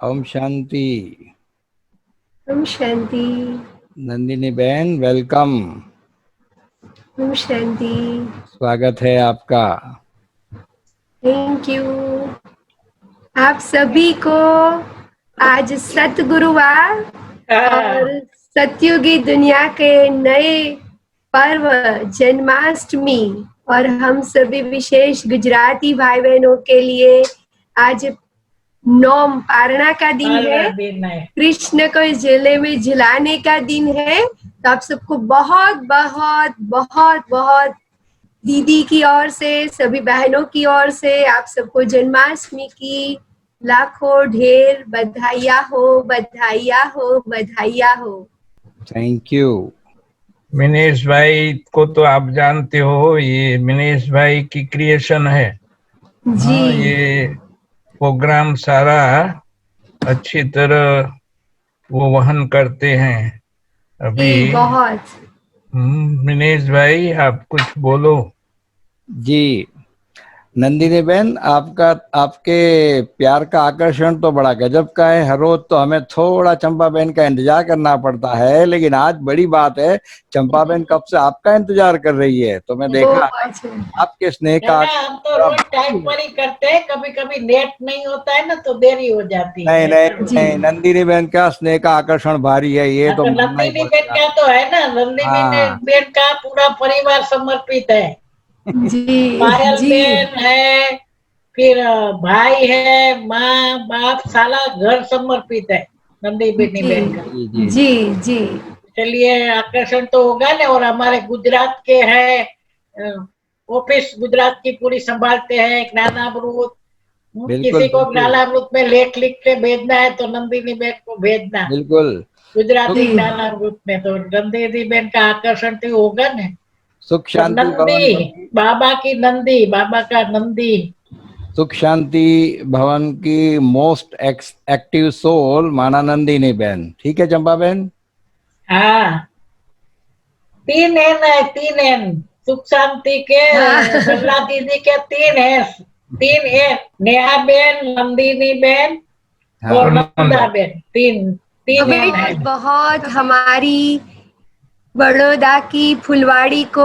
ओम शांति। ओम शांति। नंदिनी बहन वेलकम। ओम शांति। स्वागत है आपका। थैंक यू आप सभी को। आज सतगुरुवार और सतयुगी दुनिया के नए पर्व जन्माष्टमी और हम सभी विशेष गुजराती भाई बहनों के लिए आज नौम पारणा का दिन है। कृष्ण को इस जिले में झुलाने का दिन है। तो आप सबको बहुत बहुत बहुत बहुत दीदी की ओर से, सभी बहनों की ओर से आप सबको जन्माष्टमी की लाखों ढेर बधाइयाँ हो, बधाइयाँ हो, बधाइयाँ हो। Thank you. मिनेश भाई को तो आप जानते हो, ये मिनेश भाई की क्रिएशन है। जी। हाँ, ये प्रोग्राम सारा अच्छी तरह वो वहन करते हैं अभी। बहुत। मिनेश भाई आप कुछ बोलो। जी नंदिनी बहन, आपके प्यार का आकर्षण तो बड़ा गजब का है। हर रोज तो हमें थोड़ा चंपा बहन का इंतजार करना पड़ता है, लेकिन आज बड़ी बात है। चंपा बहन कब से आपका इंतजार कर रही है, तो मैं देखा आपके स्नेह का। हम तो रोज टाइम पर ही करते हैं, कभी कभी नेट नहीं होता है ना तो देरी हो जाती है। नहीं, नंदिनी बहन का स्नेह का आकर्षण भारी है, ये तो मानना ही नंदिनी बहन पड़ेगा। का तो है ना, नंदिनी बहन का पूरा परिवार समर्पित है। जी पायल जी बहन है, फिर भाई है, माँ बाप साला घर समर्पित है नंदिनी बहन का। जी जी। चलिए, आकर्षण तो होगा ना। और हमारे गुजरात के हैं, ऑफिस गुजरात की पूरी संभालते हैं। ज्ञानामृत, किसी को ज्ञानामृत में लेख लिख के भेजना है तो नंदिनी बहन को भेजना। बिल्कुल गुजराती ज्ञानामृत में तो नंदिनी बहन का आकर्षण तो होगा ना। सुख शांति नंदी बाबा की नंदी, बाबा का नंदी। सुख शांति भवन की मोस्ट एक्टिव सोल माना नंदिनी बहन। ठीक है चंपा बहन। हाँ, 3 एन है, 3 एन। सुख शांति के सरला दीदी के 3 है, 3 एन। नेहा बहन, नंदिनी बहन और नंदा बहन, 3 एन है। बहुत हमारी बड़ौदा की फुलवाड़ी को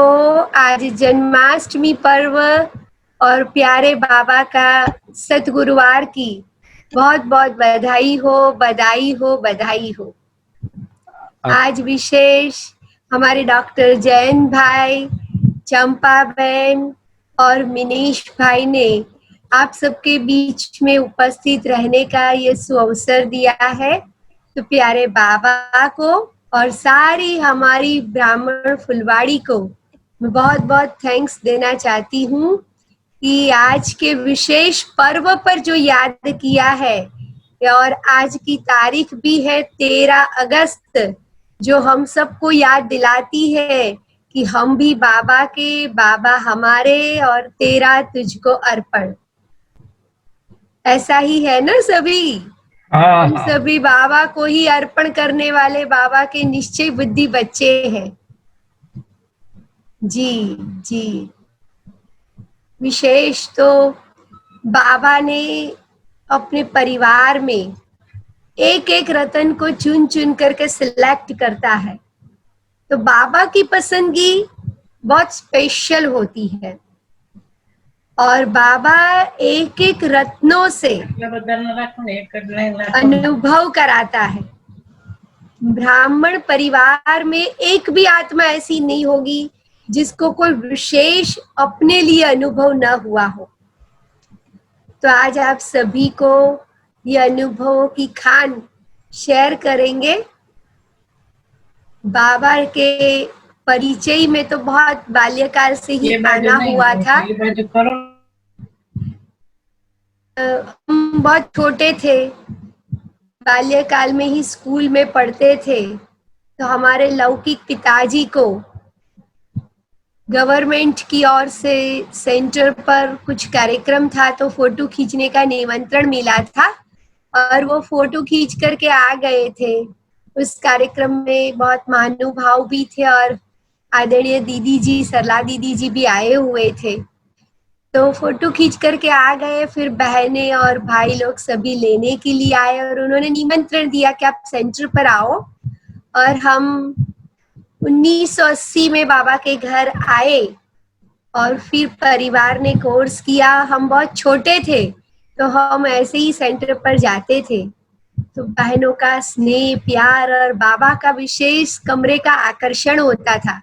आज जन्माष्टमी पर्व और प्यारे बाबा का सतगुरुवार की बहुत बहुत बधाई हो, बधाई हो, बधाई हो। आज विशेष हमारे डॉक्टर जैन भाई, चंपा बहन और मिनीश भाई ने आप सबके बीच में उपस्थित रहने का ये सुअवसर दिया है। तो प्यारे बाबा को और सारी हमारी ब्राह्मण फुलवाड़ी को मैं बहुत बहुत थैंक्स देना चाहती हूँ कि आज के विशेष पर्व पर जो याद किया है। और आज की तारीख भी है 13 अगस्त, जो हम सबको याद दिलाती है कि हम भी बाबा के, बाबा हमारे और तेरा तुझको अर्पण। ऐसा ही है ना सभी? हम सभी बाबा को ही अर्पण करने वाले बाबा के निश्चय बुद्धि बच्चे हैं। जी जी। विशेष तो बाबा ने अपने परिवार में एक एक रतन को चुन चुन करके सिलेक्ट करता है। तो बाबा की पसंदगी बहुत स्पेशल होती है और बाबा एक एक रत्नों से अनुभव कराता है। ब्राह्मण परिवार में एक भी आत्मा ऐसी नहीं होगी जिसको कोई विशेष अपने लिए अनुभव न हुआ हो। तो आज आप सभी को ये अनुभवों की खान शेयर करेंगे। बाबा के परिचय में तो बहुत बाल्यकाल से ही आना हुआ था। हम बहुत छोटे थे, बाल्यकाल में ही स्कूल में पढ़ते थे। तो हमारे लौकिक पिताजी को गवर्नमेंट की ओर से सेंटर पर कुछ कार्यक्रम था, तो फोटो खींचने का निमंत्रण मिला था और वो फोटो खींच करके आ गए थे। उस कार्यक्रम में बहुत महानुभाव भी थे और आदरणीय दीदी जी, सरला दीदी जी भी आए हुए थे। तो फोटो खींच करके आ गए। फिर बहनें और भाई लोग सभी लेने के लिए आए और उन्होंने निमंत्रण दिया कि आप सेंटर पर आओ। और हम 1980 में बाबा के घर आए और फिर परिवार ने कोर्स किया। हम बहुत छोटे थे तो हम ऐसे ही सेंटर पर जाते थे। तो बहनों का स्नेह प्यार और बाबा का विशेष कमरे का आकर्षण होता था।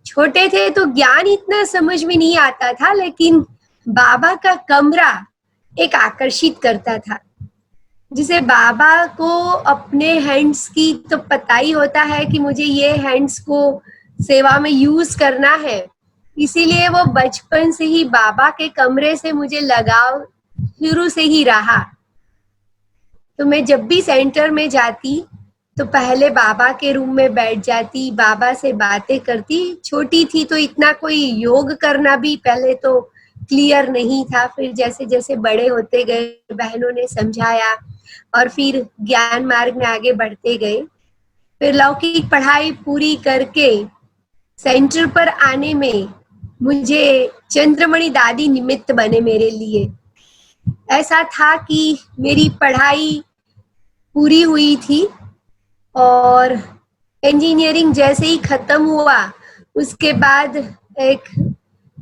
छोटे थे तो ज्ञान इतना समझ में नहीं आता था, लेकिन बाबा का कमरा एक आकर्षित करता था। जिसे बाबा को अपने हैंड्स की तो पता ही होता है कि मुझे ये हैंड्स को सेवा में यूज करना है, इसीलिए वो बचपन से ही बाबा के कमरे से मुझे लगाव शुरू से ही रहा। तो मैं जब भी सेंटर में जाती तो पहले बाबा के रूम में बैठ जाती, बाबा से बातें करती। छोटी थी तो इतना कोई योग करना भी पहले तो क्लियर नहीं था। फिर जैसे जैसे बड़े होते गए बहनों ने समझाया और फिर ज्ञान मार्ग में आगे बढ़ते गए। फिर लौकिक पढ़ाई पूरी करके सेंटर पर आने में मुझे चंद्रमणि दादी निमित्त बने मेरे लिए। ऐसा था कि मेरी पढ़ाई पूरी हुई थी और इंजीनियरिंग जैसे ही खत्म हुआ उसके बाद एक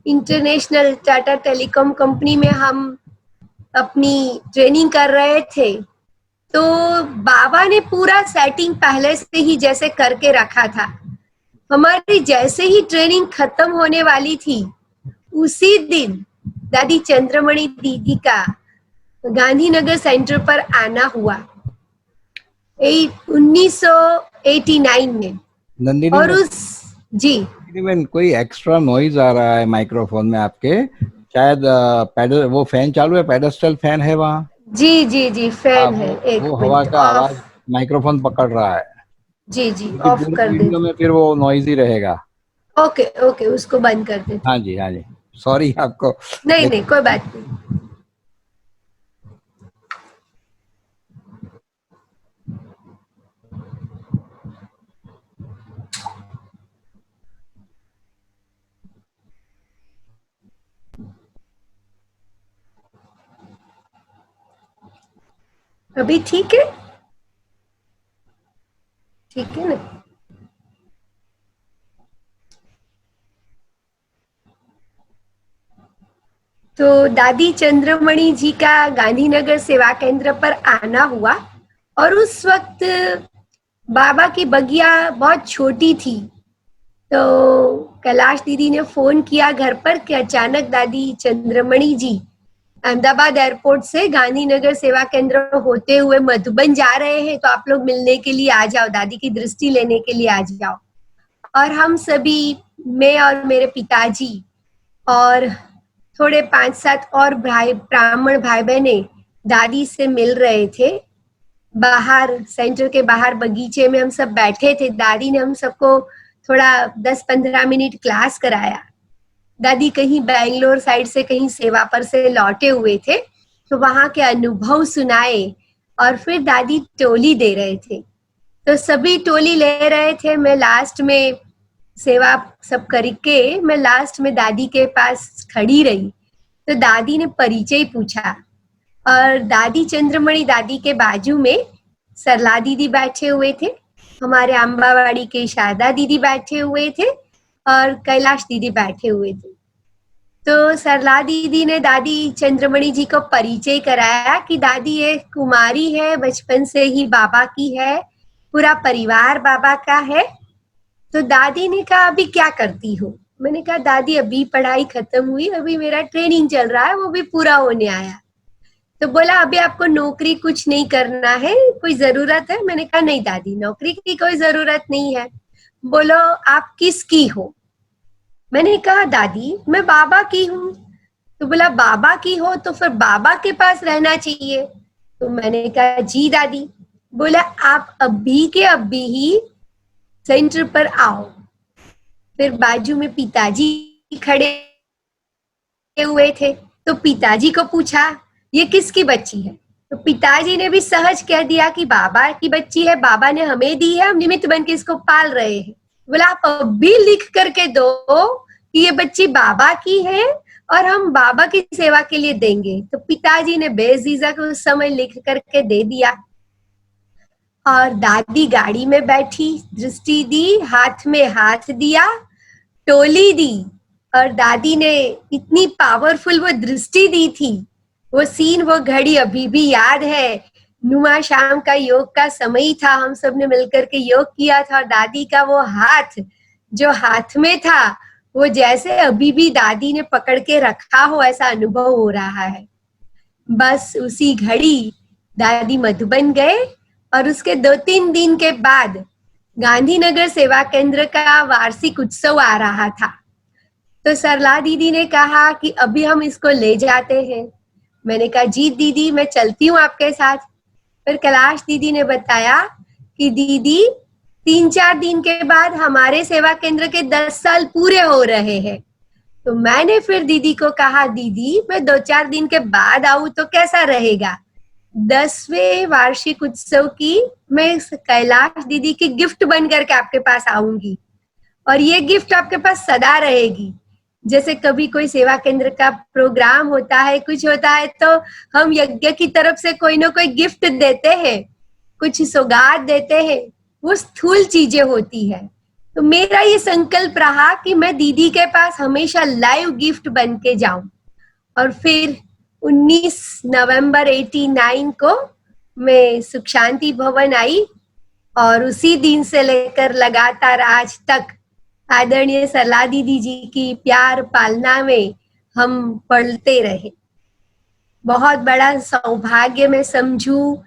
इंटरनेशनल टाटा टेलीकॉम कंपनी में हम अपनी ट्रेनिंग कर रहे थे। तो बाबा ने पूरा सेटिंग पहले से ही जैसे करके रखा था। हमारी जैसे ही ट्रेनिंग खत्म होने वाली थी उसी दिन दादी चंद्रमणि दीदी का गांधीनगर सेंटर पर आना हुआ 1989 में। नंदिनी और में, उस जी में कोई एक्स्ट्रा नॉइज आ रहा है माइक्रोफोन में आपके, शायद पैडल वो फैन चालू है, पेडेस्टल फैन है वहाँ। जी जी जी फैन है, एक वो हवा मिनट का आवाज ऑफ। माइक्रोफोन पकड़ रहा है, जी जी क्योंकि ऑफ पूरे कर वीडियो देती। में फिर वो नॉइज ही रहेगा। ओके ओके उसको बंद कर देती। हाँ जी, हाँ जी, सॉरी आपको। नहीं नहीं कोई बात नहीं। अभी ठीक है, ठीक है ना। तो दादी चंद्रमणि जी का गांधीनगर सेवा केंद्र पर आना हुआ और उस वक्त बाबा की बगिया बहुत छोटी थी। तो कैलाश दीदी ने फोन किया घर पर कि अचानक दादी चंद्रमणि जी अहमदाबाद एयरपोर्ट से गांधीनगर सेवा केंद्र होते हुए मधुबन जा रहे हैं, तो आप लोग मिलने के लिए आ जाओ, दादी की दृष्टि लेने के लिए आ जाओ। और हम सभी, मैं और मेरे पिताजी और थोड़े 5-7 और ब्राह्मण भाई बहने दादी से मिल रहे थे। बाहर सेंटर के बाहर बगीचे में हम सब बैठे थे। दादी ने हम सबको थोड़ा 10-15 मिनट क्लास कराया। दादी कहीं बैंगलोर साइड से कहीं सेवा पर से लौटे हुए थे तो वहां के अनुभव सुनाए और फिर दादी टोली दे रहे थे। तो सभी टोली ले रहे थे, मैं लास्ट में सेवा सब करके मैं लास्ट में दादी के पास खड़ी रही। तो दादी ने परिचय पूछा और दादी चंद्रमणि दादी के बाजू में सरला दीदी बैठे हुए थे, हमारे अम्बावाड़ी के शारदा दीदी बैठे हुए थे और कैलाश दीदी बैठे हुए थे। तो सरला दीदी ने दादी चंद्रमणि जी को परिचय कराया कि दादी एक कुमारी है, बचपन से ही बाबा की है, पूरा परिवार बाबा का है। तो दादी ने कहा अभी क्या करती हो? मैंने कहा दादी अभी पढ़ाई खत्म हुई, अभी मेरा ट्रेनिंग चल रहा है, वो भी पूरा होने आया। तो बोला अभी आपको नौकरी कुछ नहीं करना है, कोई जरूरत है? मैंने कहा नहीं दादी नौकरी की कोई जरूरत नहीं है। बोलो आप किसकी हो? मैंने कहा दादी मैं बाबा की हूँ। तो बोला बाबा की हो तो फिर बाबा के पास रहना चाहिए। तो मैंने कहा जी दादी। बोला आप अभी के अभी ही सेंटर पर आओ। फिर बाजू में पिताजी खड़े हुए थे तो पिताजी को पूछा ये किसकी बच्ची है? तो पिताजी ने भी सहज कह दिया कि बाबा की बच्ची है, बाबा ने हमें दी है, हम निमित्त बन के इसको पाल रहे हैं। बोला आप अभी लिख करके दो कि ये बच्ची बाबा की है और हम बाबा की सेवा के लिए देंगे। तो पिताजी ने बेझिझक उस समय लिख करके दे दिया और दादी गाड़ी में बैठी, दृष्टि दी, हाथ में हाथ दिया, टोली दी और दादी ने इतनी पावरफुल वो दृष्टि दी थी। वो सीन, वो घड़ी अभी भी याद है। नुमा शाम का योग का समय था, हम सब ने मिलकर के योग किया था और दादी का वो हाथ जो हाथ में था वो जैसे अभी भी दादी ने पकड़ के रखा हो ऐसा अनुभव हो रहा है। बस उसी घड़ी दादी मधुबन गए और उसके 2-3 दिन के बाद गांधीनगर सेवा केंद्र का वार्षिक उत्सव आ रहा था। तो सरला दीदी ने कहा कि अभी हम इसको ले जाते हैं। मैंने कहा जी दीदी मैं चलती हूँ आपके साथ। फिर कैलाश दीदी ने बताया कि दीदी 3-4 दिन के बाद हमारे सेवा केंद्र के 10 साल पूरे हो रहे हैं। तो मैंने फिर दीदी को कहा दीदी मैं 2-4 दिन के बाद आऊं तो कैसा रहेगा। 10वें वार्षिक उत्सव की मैं कैलाश दीदी की गिफ्ट बन करके आपके पास आऊंगी और ये गिफ्ट आपके पास सदा रहेगी। जैसे कभी कोई सेवा केंद्र का प्रोग्राम होता है, कुछ होता है तो हम यज्ञ की तरफ से कोई ना कोई गिफ्ट देते हैं, कुछ सौगात देते हैं, वो स्थूल चीजें होती है। तो मेरा ये संकल्प रहा कि मैं दीदी के पास हमेशा लाइव गिफ्ट बन के जाऊं। और फिर 19 नवंबर 89 को मैं सुख शांति भवन आई और उसी दिन से लेकर लगातार आज तक आदरणीय सरला दीदी जी की प्यार पालना में हम पलते रहे। बहुत बड़ा सौभाग्य मैं समझू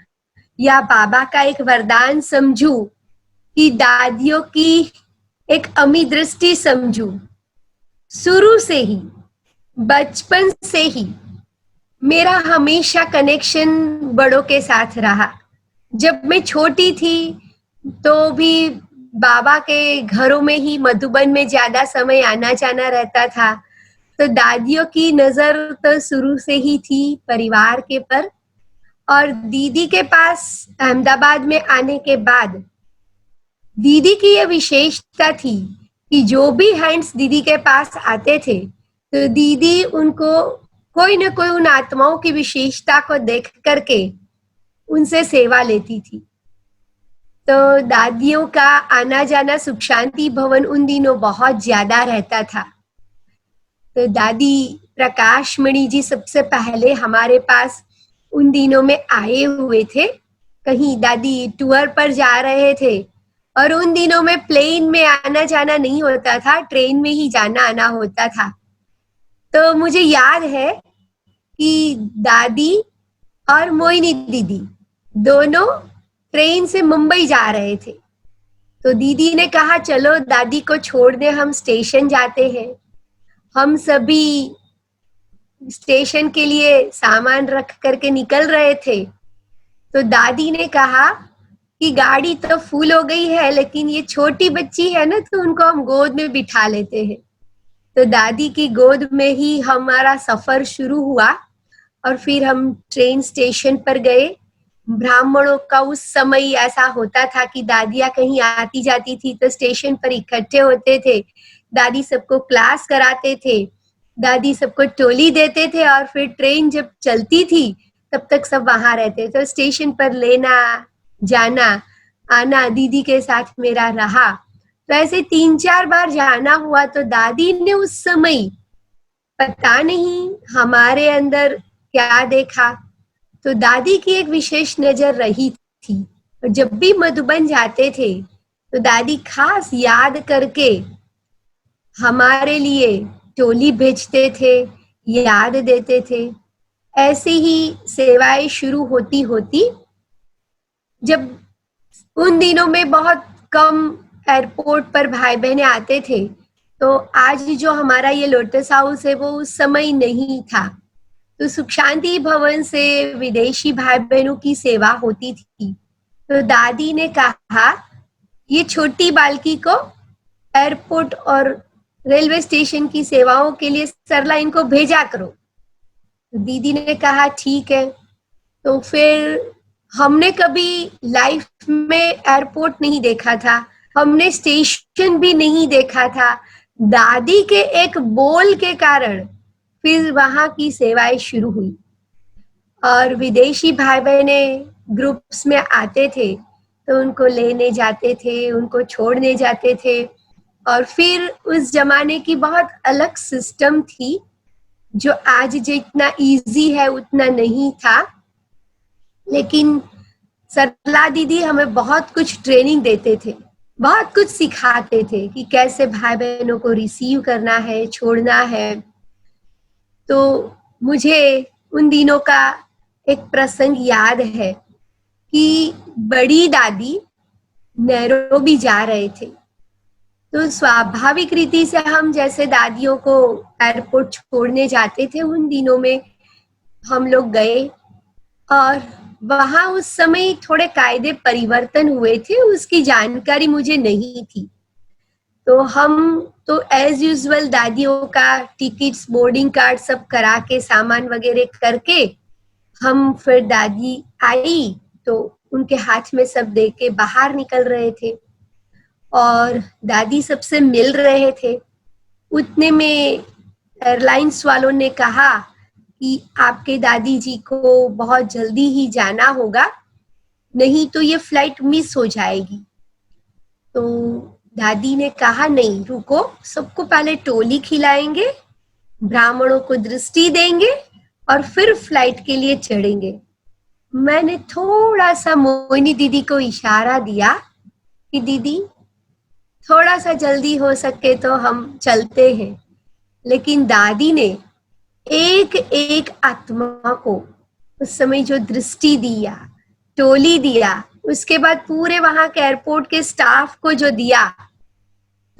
या बाबा का एक वरदान समझू कि दादियों की एक अमी दृष्टि समझू। शुरू से ही, बचपन से ही मेरा हमेशा कनेक्शन बड़ों के साथ रहा। जब मैं छोटी थी तो भी बाबा के घरों में ही मधुबन में ज्यादा समय आना जाना रहता था। तो दादियों की नजर तो शुरू से ही थी परिवार के पर। और दीदी के पास अहमदाबाद में आने के बाद दीदी की यह विशेषता थी कि जो भी हैंड्स दीदी के पास आते थे तो दीदी उनको कोई न कोई उन आत्माओं की विशेषता को देख करके उनसे सेवा लेती थी। तो दादियों का आना जाना सुख शांति भवन उन दिनों बहुत ज्यादा रहता था। तो दादी प्रकाश मणि जी सबसे पहले हमारे पास उन दिनों में आए हुए थे। कहीं दादी टूर पर जा रहे थे और उन दिनों में प्लेन में आना जाना नहीं होता था, ट्रेन में ही जाना आना होता था। तो मुझे याद है कि दादी और मोइनी दीदी दोनों ट्रेन से मुंबई जा रहे थे। तो दीदी ने कहा चलो दादी को छोड़ने हम स्टेशन जाते हैं। हम सभी स्टेशन के लिए सामान रख करके निकल रहे थे। तो दादी ने कहा कि गाड़ी तो फुल हो गई है लेकिन ये छोटी बच्ची है ना तो उनको हम गोद में बिठा लेते हैं। तो दादी की गोद में ही हमारा सफर शुरू हुआ और फिर हम ट्रेन स्टेशन पर गए। ब्राह्मणों का उस समय ऐसा होता था कि दादियाँ कहीं आती जाती थी तो स्टेशन पर इकट्ठे होते थे। दादी सबको क्लास कराते थे, दादी सबको टोली देते थे और फिर ट्रेन जब चलती थी तब तक सब वहां रहते। तो स्टेशन पर लेना जाना आना दीदी के साथ मेरा रहा। तो ऐसे 3-4 बार जाना हुआ। तो दादी ने उस समय पता नहीं हमारे अंदर क्या देखा, तो दादी की एक विशेष नजर रही थी। और जब भी मधुबन जाते थे तो दादी खास याद करके हमारे लिए टोली भेजते थे, याद देते थे। ऐसे ही सेवाएं शुरू होती होती, जब उन दिनों में बहुत कम एयरपोर्ट पर भाई बहने आते थे तो आज जो हमारा ये लोटस हाउस है वो उस समय नहीं था। तो सुख शांति भवन से विदेशी भाई बहनों की सेवा होती थी। तो दादी ने कहा ये छोटी बालकी को एयरपोर्ट और रेलवे स्टेशन की सेवाओं के लिए सरला इनको भेजा करो। तो दीदी ने कहा ठीक है। तो फिर हमने कभी लाइफ में एयरपोर्ट नहीं देखा था, हमने स्टेशन भी नहीं देखा था। दादी के एक बोल के कारण फिर वहाँ की सेवाएं शुरू हुई और विदेशी भाई बहने ग्रुप्स में आते थे तो उनको लेने जाते थे, उनको छोड़ने जाते थे। और फिर उस जमाने की बहुत अलग सिस्टम थी जो आज जितना इजी है उतना नहीं था, लेकिन सरला दीदी हमें बहुत कुछ ट्रेनिंग देते थे, बहुत कुछ सिखाते थे कि कैसे भाई बहनों को रिसीव करना है, छोड़ना है। तो मुझे उन दिनों का एक प्रसंग याद है कि बड़ी दादी नैरोबी जा रहे थे, तो स्वाभाविक रीति से हम जैसे दादियों को एयरपोर्ट छोड़ने जाते थे उन दिनों में हम लोग गए। और वहाँ उस समय थोड़े कायदे परिवर्तन हुए थे, उसकी जानकारी मुझे नहीं थी। तो हम तो एज यूजुअल दादियों का टिकट्स, बोर्डिंग कार्ड सब करा के सामान वगैरह करके हम फिर दादी आई तो उनके हाथ में सब दे के बाहर निकल रहे थे और दादी सबसे मिल रहे थे। उतने में एयरलाइंस वालों ने कहा कि आपके दादी जी को बहुत जल्दी ही जाना होगा, नहीं तो ये फ्लाइट मिस हो जाएगी। तो दादी ने कहा नहीं रुको, सबको पहले टोली खिलाएंगे, ब्राह्मणों को दृष्टि देंगे और फिर फ्लाइट के लिए चढ़ेंगे। मैंने थोड़ा सा मोहिनी दीदी को इशारा दिया कि दीदी थोड़ा सा जल्दी हो सके तो हम चलते हैं, लेकिन दादी ने एक एक आत्मा को उस समय जो दृष्टि दिया, टोली दिया, उसके बाद पूरे वहां के एयरपोर्ट के स्टाफ को जो दिया,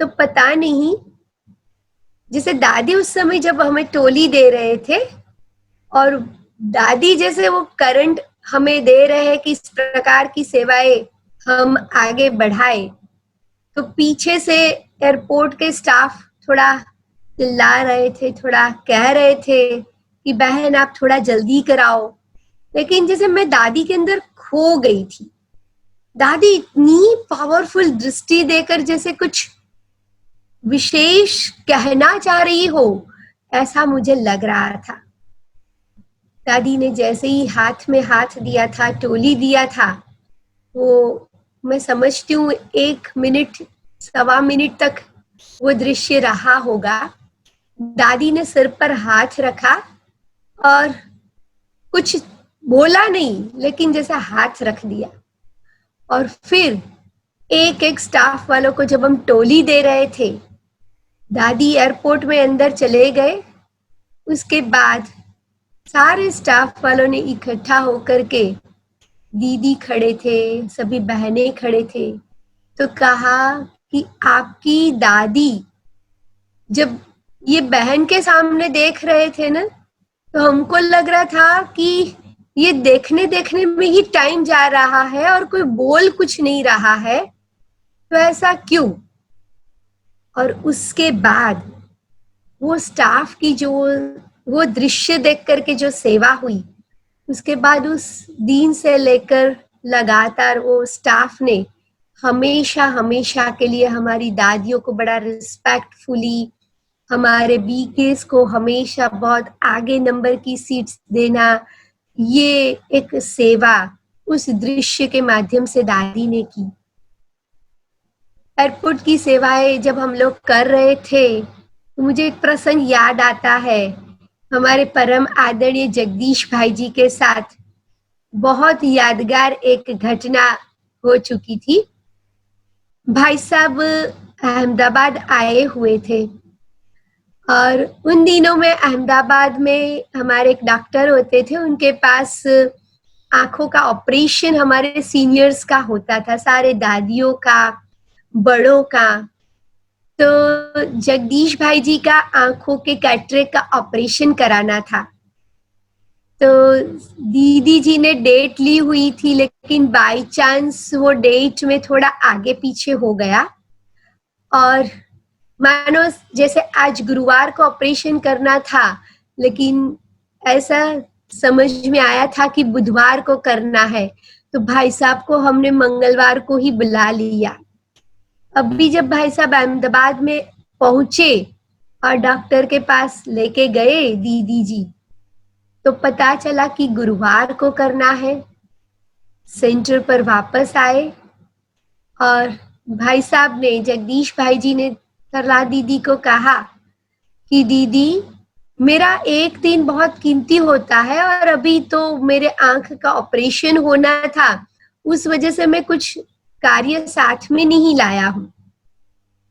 तो पता नहीं जैसे दादी उस समय जब हमें टोली दे रहे थे और दादी जैसे वो करंट हमें दे रहे हैं कि इस प्रकार की सेवाएं हम आगे बढ़ाए, तो पीछे से एयरपोर्ट के स्टाफ थोड़ा चिल्ला रहे थे, थोड़ा कह रहे थे कि बहन आप थोड़ा जल्दी कराओ। लेकिन जैसे मैं दादी के अंदर खो गई थी, दादी इतनी पावरफुल दृष्टि देकर जैसे कुछ विशेष कहना चाह रही हो ऐसा मुझे लग रहा था। दादी ने जैसे ही हाथ में हाथ दिया था, टोली दिया था, वो मैं समझती हूँ 1 मिनट, 1.25 मिनट तक वो दृश्य रहा होगा। दादी ने सिर पर हाथ रखा और कुछ बोला नहीं, लेकिन जैसा हाथ रख दिया। और फिर एक एक स्टाफ वालों को जब हम टोली दे रहे थे, दादी एयरपोर्ट में अंदर चले गए। उसके बाद सारे स्टाफ वालों ने इकट्ठा होकर के, दीदी खड़े थे, सभी बहनें खड़े थे, तो कहा कि आपकी दादी, जब ये बहन के सामने देख रहे थे ना, तो हमको लग रहा था कि ये देखने देखने में ही टाइम जा रहा है और कोई बोल कुछ नहीं रहा है, तो ऐसा क्यों? और उसके बाद वो स्टाफ की जो वो दृश्य देख करके जो सेवा हुई, उसके बाद उस दिन से लेकर लगातार वो स्टाफ ने हमेशा हमेशा के लिए हमारी दादियों को बड़ा रिस्पेक्टफुली, हमारे बीकेस को हमेशा बहुत आगे नंबर की सीट्स देना, ये एक सेवा उस दृश्य के माध्यम से दादी ने की। एयरपोर्ट की सेवाएं जब हम लोग कर रहे थे तो मुझे एक प्रसंग याद आता है। हमारे परम आदरणीय जगदीश भाई जी के साथ बहुत यादगार एक घटना हो चुकी थी। भाई साहब अहमदाबाद आए हुए थे और उन दिनों में अहमदाबाद में हमारे एक डॉक्टर होते थे, उनके पास आंखों का ऑपरेशन हमारे सीनियर्स का होता था, सारे दादियों का, बड़ों का। तो जगदीश भाई जी का आंखों के कैटरेक्ट का ऑपरेशन कराना था। तो दीदी जी ने डेट ली हुई थी, लेकिन बाय चांस वो डेट में थोड़ा आगे पीछे हो गया और मानो जैसे आज गुरुवार को ऑपरेशन करना था, लेकिन ऐसा समझ में आया था कि बुधवार को करना है, तो भाई साहब को हमने मंगलवार को ही बुला लिया। अभी जब भाई साहब अहमदाबाद में पहुंचे और डॉक्टर के पास लेके गए दीदी जी, तो पता चला कि गुरुवार को करना है। सेंटर पर वापस आए और भाई साहब ने, जगदीश भाई जी ने सरला दीदी को कहा कि दीदी, मेरा एक दिन बहुत कीमती होता है और अभी तो मेरे आंख का ऑपरेशन होना था, उस वजह से मैं कुछ कार्य साथ में नहीं लाया हूँ।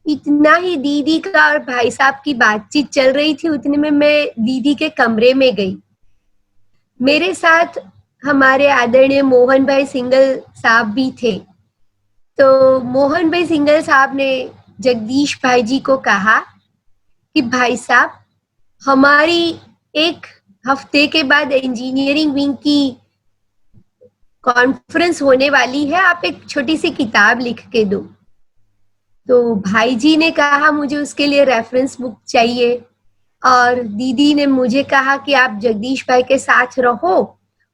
इतना ही दीदी का और भाई साहब की बातचीत चल रही थी, उतने में मैं दीदी के कमरे में गई। मेरे साथ हमारे आदरणीय मोहन भाई सिंगल साहब भी थे। तो मोहन भाई सिंगल साहब ने जगदीश भाई जी को कहा कि भाई साहब, हमारी एक हफ्ते के बाद इंजीनियरिंग विंग की कॉन्फ्रेंस होने वाली है, आप एक छोटी सी किताब लिख के दो। तो भाई जी ने कहा मुझे उसके लिए रेफरेंस बुक चाहिए, और दीदी ने मुझे कहा कि आप जगदीश भाई के साथ रहो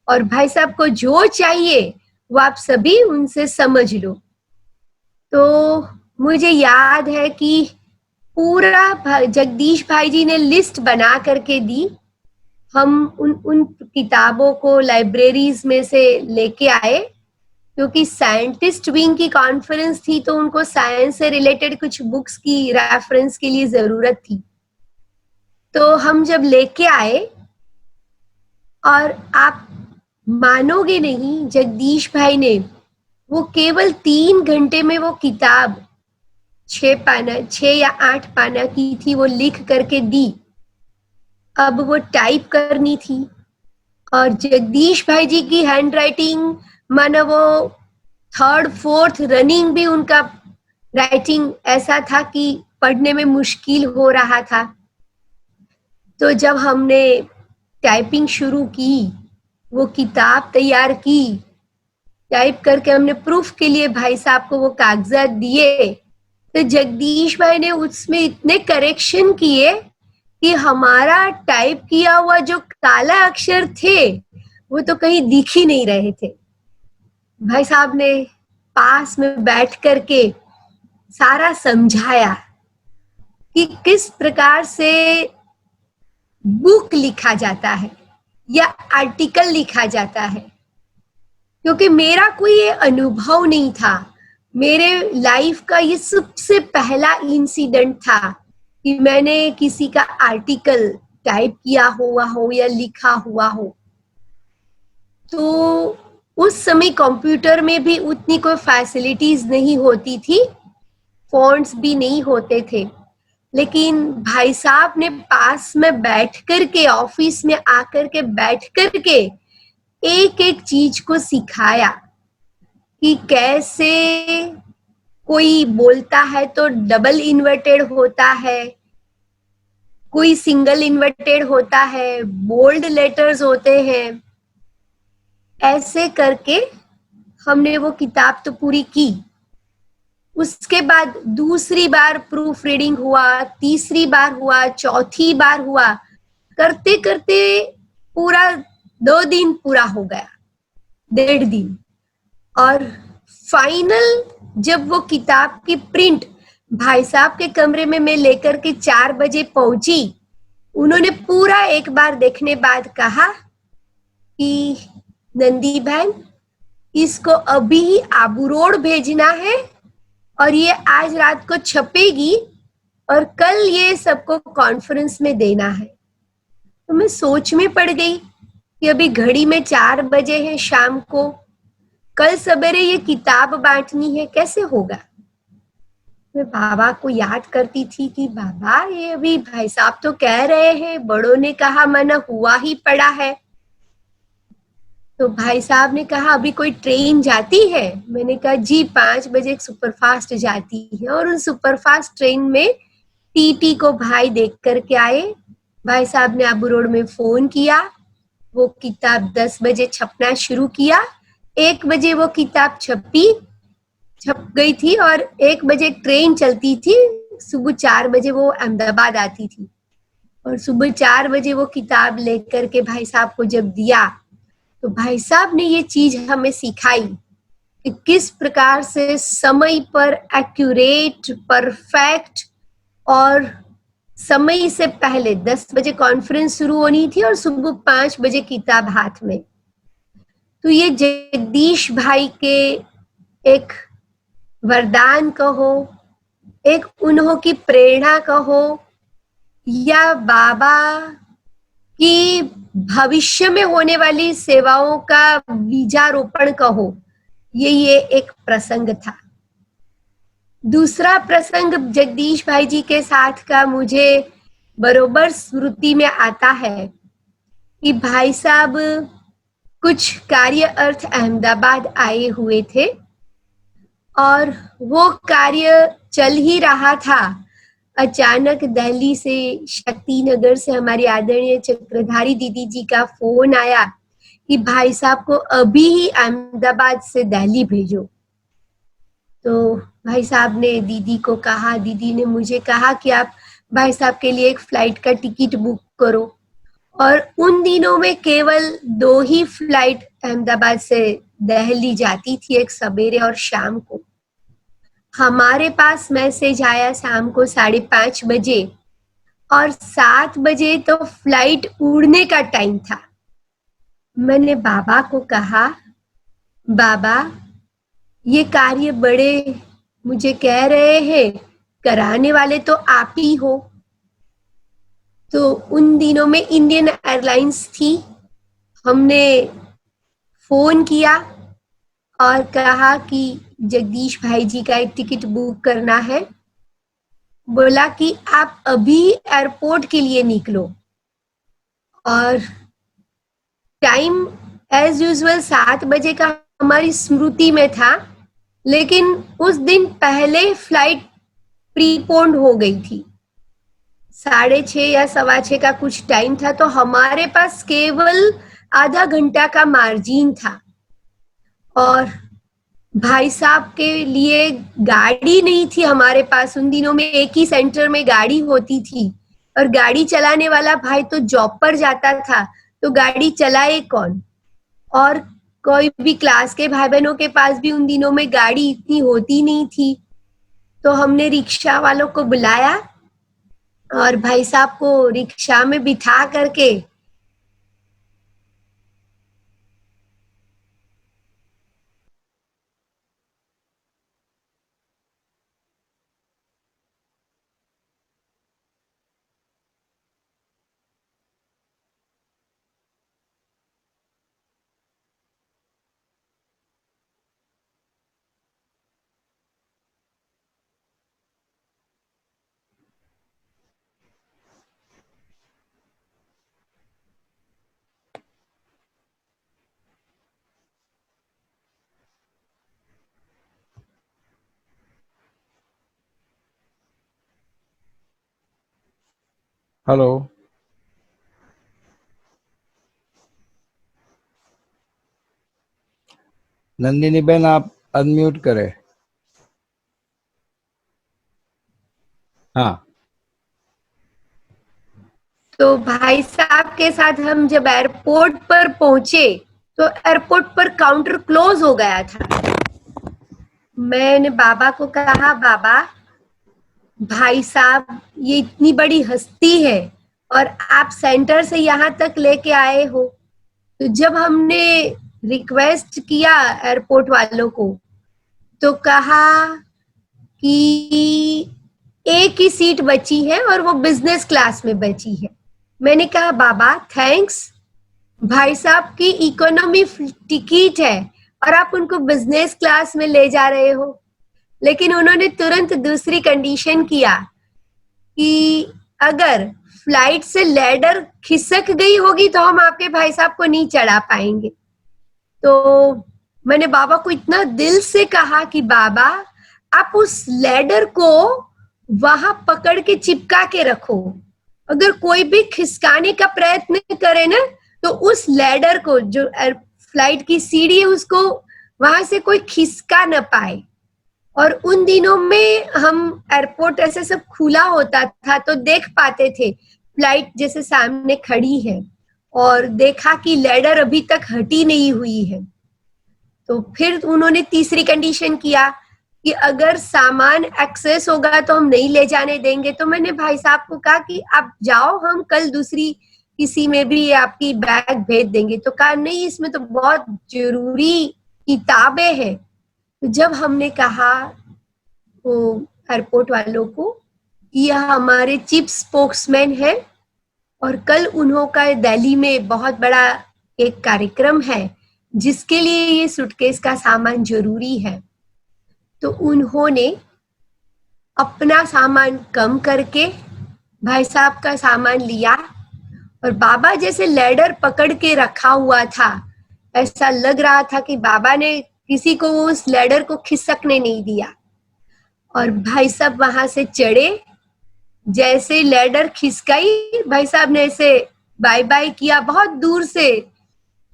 और भाई साहब को जो चाहिए वो आप सभी उनसे समझ लो। तो मुझे याद है कि पूरा जगदीश भाई जी ने लिस्ट बना करके दी। हम उन किताबों को लाइब्रेरीज में से लेके आए, क्योंकि साइंटिस्ट विंग की कॉन्फ्रेंस थी तो उनको साइंस से रिलेटेड कुछ बुक्स की रेफरेंस के लिए जरूरत थी। तो हम जब लेके आए, और आप मानोगे नहीं, जगदीश भाई ने वो केवल 3 घंटे में वो किताब 6 या 8 पाना की थी, वो लिख करके दी। अब वो टाइप करनी थी, और जगदीश भाई जी की हैंड राइटिंग मानो वो 3rd 4th रनिंग भी उनका राइटिंग ऐसा था कि पढ़ने में मुश्किल हो रहा था। तो जब हमने टाइपिंग शुरू की, वो किताब तैयार की, टाइप करके हमने प्रूफ के लिए भाई साहब को वो कागजात दिए, तो जगदीश भाई ने उसमें इतने करेक्शन किए कि हमारा टाइप किया हुआ जो काला अक्षर थे वो तो कहीं दिख ही नहीं रहे थे। भाई साहब ने पास में बैठ करके सारा समझाया कि किस प्रकार से बुक लिखा जाता है या आर्टिकल लिखा जाता है, क्योंकि मेरा कोई ये अनुभव नहीं था। मेरे लाइफ का ये सबसे पहला इंसिडेंट था कि मैंने किसी का आर्टिकल टाइप किया हुआ हो या लिखा हुआ हो। तो उस समय कंप्यूटर में भी उतनी कोई फैसिलिटीज नहीं होती थी, फॉन्ट्स भी नहीं होते थे, लेकिन भाई साहब ने पास में बैठ करके, ऑफिस में आकर के बैठ करके एक एक चीज को सिखाया कि कैसे कोई बोलता है तो डबल इन्वर्टेड होता है, कोई सिंगल इन्वर्टेड होता है, बोल्ड लेटर्स होते हैं। ऐसे करके हमने वो किताब तो पूरी की। उसके बाद दूसरी बार प्रूफ रीडिंग हुआ, तीसरी बार हुआ, चौथी बार हुआ, करते करते पूरा 2 दिन पूरा हो गया, 1.5 दिन। और फाइनल जब वो किताब की प्रिंट भाई साहब के कमरे में मैं लेकर के 4 बजे पहुंची, उन्होंने पूरा एक बार देखने बाद कहा कि नंदी बहन, इसको अभी ही आबू रोड भेजना है और ये आज रात को छपेगी और कल ये सबको कॉन्फ्रेंस में देना है। तो मैं सोच में पड़ गई कि अभी घड़ी में 4 बजे है शाम को, कल सवेरे ये किताब बांटनी है, कैसे होगा। मैं बाबा को याद करती थी कि बाबा, ये अभी भाई साहब तो कह रहे हैं, बड़ों ने कहा मना हुआ ही पड़ा है। तो भाई साहब ने कहा अभी कोई ट्रेन जाती है? मैंने कहा जी 5 बजे एक सुपरफास्ट जाती है। और उन सुपरफास्ट ट्रेन में टीटी को भाई देख करके आए। भाई साहब ने आबू रोड में फोन किया, वो किताब 10 बजे छपना शुरू किया। 1 बजे वो किताब छप गई थी और 1 बजे ट्रेन चलती थी, सुबह 4 बजे वो अहमदाबाद आती थी। और सुबह 4 बजे वो किताब लेकर के भाई साहब को जब दिया, तो भाई साहब ने ये चीज हमें सिखाई कि किस प्रकार से समय पर एक्यूरेट, परफेक्ट और समय से पहले 10 बजे कॉन्फ्रेंस शुरू होनी थी और सुबह 5 बजे किताब हाथ में। तो ये जगदीश भाई के एक वरदान कहो, एक उन्हों की प्रेरणा कहो, या बाबा की भविष्य में होने वाली सेवाओं का बीजारोपण कहो, ये एक प्रसंग था। दूसरा प्रसंग जगदीश भाई जी के साथ का मुझे बरोबर स्मृति में आता है कि भाई साहब कुछ कार्य अर्थ अहमदाबाद आए हुए थे और वो कार्य चल ही रहा था। अचानक दिल्ली से, शक्ति नगर से हमारी आदरणीय चक्रधारी दीदी जी का फोन आया कि भाई साहब को अभी ही अहमदाबाद से दिल्ली भेजो। तो भाई साहब ने दीदी को कहा, दीदी ने मुझे कहा कि आप भाई साहब के लिए एक फ्लाइट का टिकट बुक करो। और उन दिनों में केवल 2 ही फ्लाइट अहमदाबाद से दिल्ली जाती थी, एक सवेरे और शाम को। हमारे पास मैसेज आया शाम को 5:30 बजे और 7 बजे तो फ्लाइट उड़ने का टाइम था। मैंने बाबा को कहा, बाबा ये कार्य बड़े मुझे कह रहे हैं, कराने वाले तो आप ही हो। तो उन दिनों में इंडियन एयरलाइंस थी। हमने फोन किया और कहा कि जगदीश भाई जी का एक टिकट बुक करना है। बोला कि आप अभी एयरपोर्ट के लिए निकलो। और टाइम एज यूजुअल 7 बजे का हमारी स्मृति में था, लेकिन उस दिन पहले फ्लाइट प्रीपोन्ड हो गई थी। 6:30 या 6:15 का कुछ टाइम था, तो हमारे पास केवल आधा घंटा का मार्जिन था। और भाई साहब के लिए गाड़ी नहीं थी हमारे पास। उन दिनों में एक ही सेंटर में गाड़ी होती थी और गाड़ी चलाने वाला भाई तो जॉब पर जाता था, तो गाड़ी चलाए कौन। और कोई भी क्लास के भाई बहनों के पास भी उन दिनों में गाड़ी इतनी होती नहीं थी। तो हमने रिक्शा वालों को बुलाया और भाई साहब को रिक्शा में बिठा करके हेलो, नंदिनी बहन आप अनम्यूट करें। हाँ, तो भाई साहब के साथ हम जब एयरपोर्ट पर पहुंचे तो एयरपोर्ट पर काउंटर क्लोज हो गया था। मैंने बाबा को कहा, बाबा भाई साहब ये इतनी बड़ी हस्ती है और आप सेंटर से यहाँ तक लेके आए हो। तो जब हमने रिक्वेस्ट किया एयरपोर्ट वालों को तो कहा कि एक ही सीट बची है और वो बिजनेस क्लास में बची है। मैंने कहा, बाबा थैंक्स, भाई साहब की इकोनॉमी टिकट है और आप उनको बिजनेस क्लास में ले जा रहे हो। लेकिन उन्होंने तुरंत दूसरी कंडीशन किया कि अगर फ्लाइट से लैडर खिसक गई होगी तो हम आपके भाई साहब को नहीं चढ़ा पाएंगे। तो मैंने बाबा को इतना दिल से कहा कि बाबा आप उस लैडर को वहां पकड़ के चिपका के रखो। अगर कोई भी खिसकाने का प्रयत्न करे ना तो उस लैडर को, जो फ्लाइट की सीढ़ी है, उसको वहां से कोई खिसका न पाए। और उन दिनों में हम एयरपोर्ट ऐसे सब खुला होता था तो देख पाते थे फ्लाइट जैसे सामने खड़ी है, और देखा कि लैडर अभी तक हटी नहीं हुई है। तो फिर उन्होंने तीसरी कंडीशन किया कि अगर सामान एक्सेस होगा तो हम नहीं ले जाने देंगे। तो मैंने भाई साहब को कहा कि आप जाओ, हम कल दूसरी किसी में भी आपकी बैग भेज देंगे। तो कहा नहीं, इसमें तो बहुत जरूरी किताबें हैं। तो जब हमने कहा वो एयरपोर्ट वालों को, यह हमारे चीफ स्पोक्समैन है और कल उन्हों का दिल्ली में बहुत बड़ा एक कार्यक्रम है जिसके लिए ये सूटकेस का सामान जरूरी है, तो उन्होंने अपना सामान कम करके भाई साहब का सामान लिया और बाबा जैसे लैडर पकड़ के रखा हुआ था, ऐसा लग रहा था कि बाबा ने किसी को उस लैडर को खिसकने नहीं दिया। और भाई साहब वहां से चढ़े, जैसे लैडर खिसकाई भाई साहब ने ऐसे बाय बाय किया बहुत दूर से,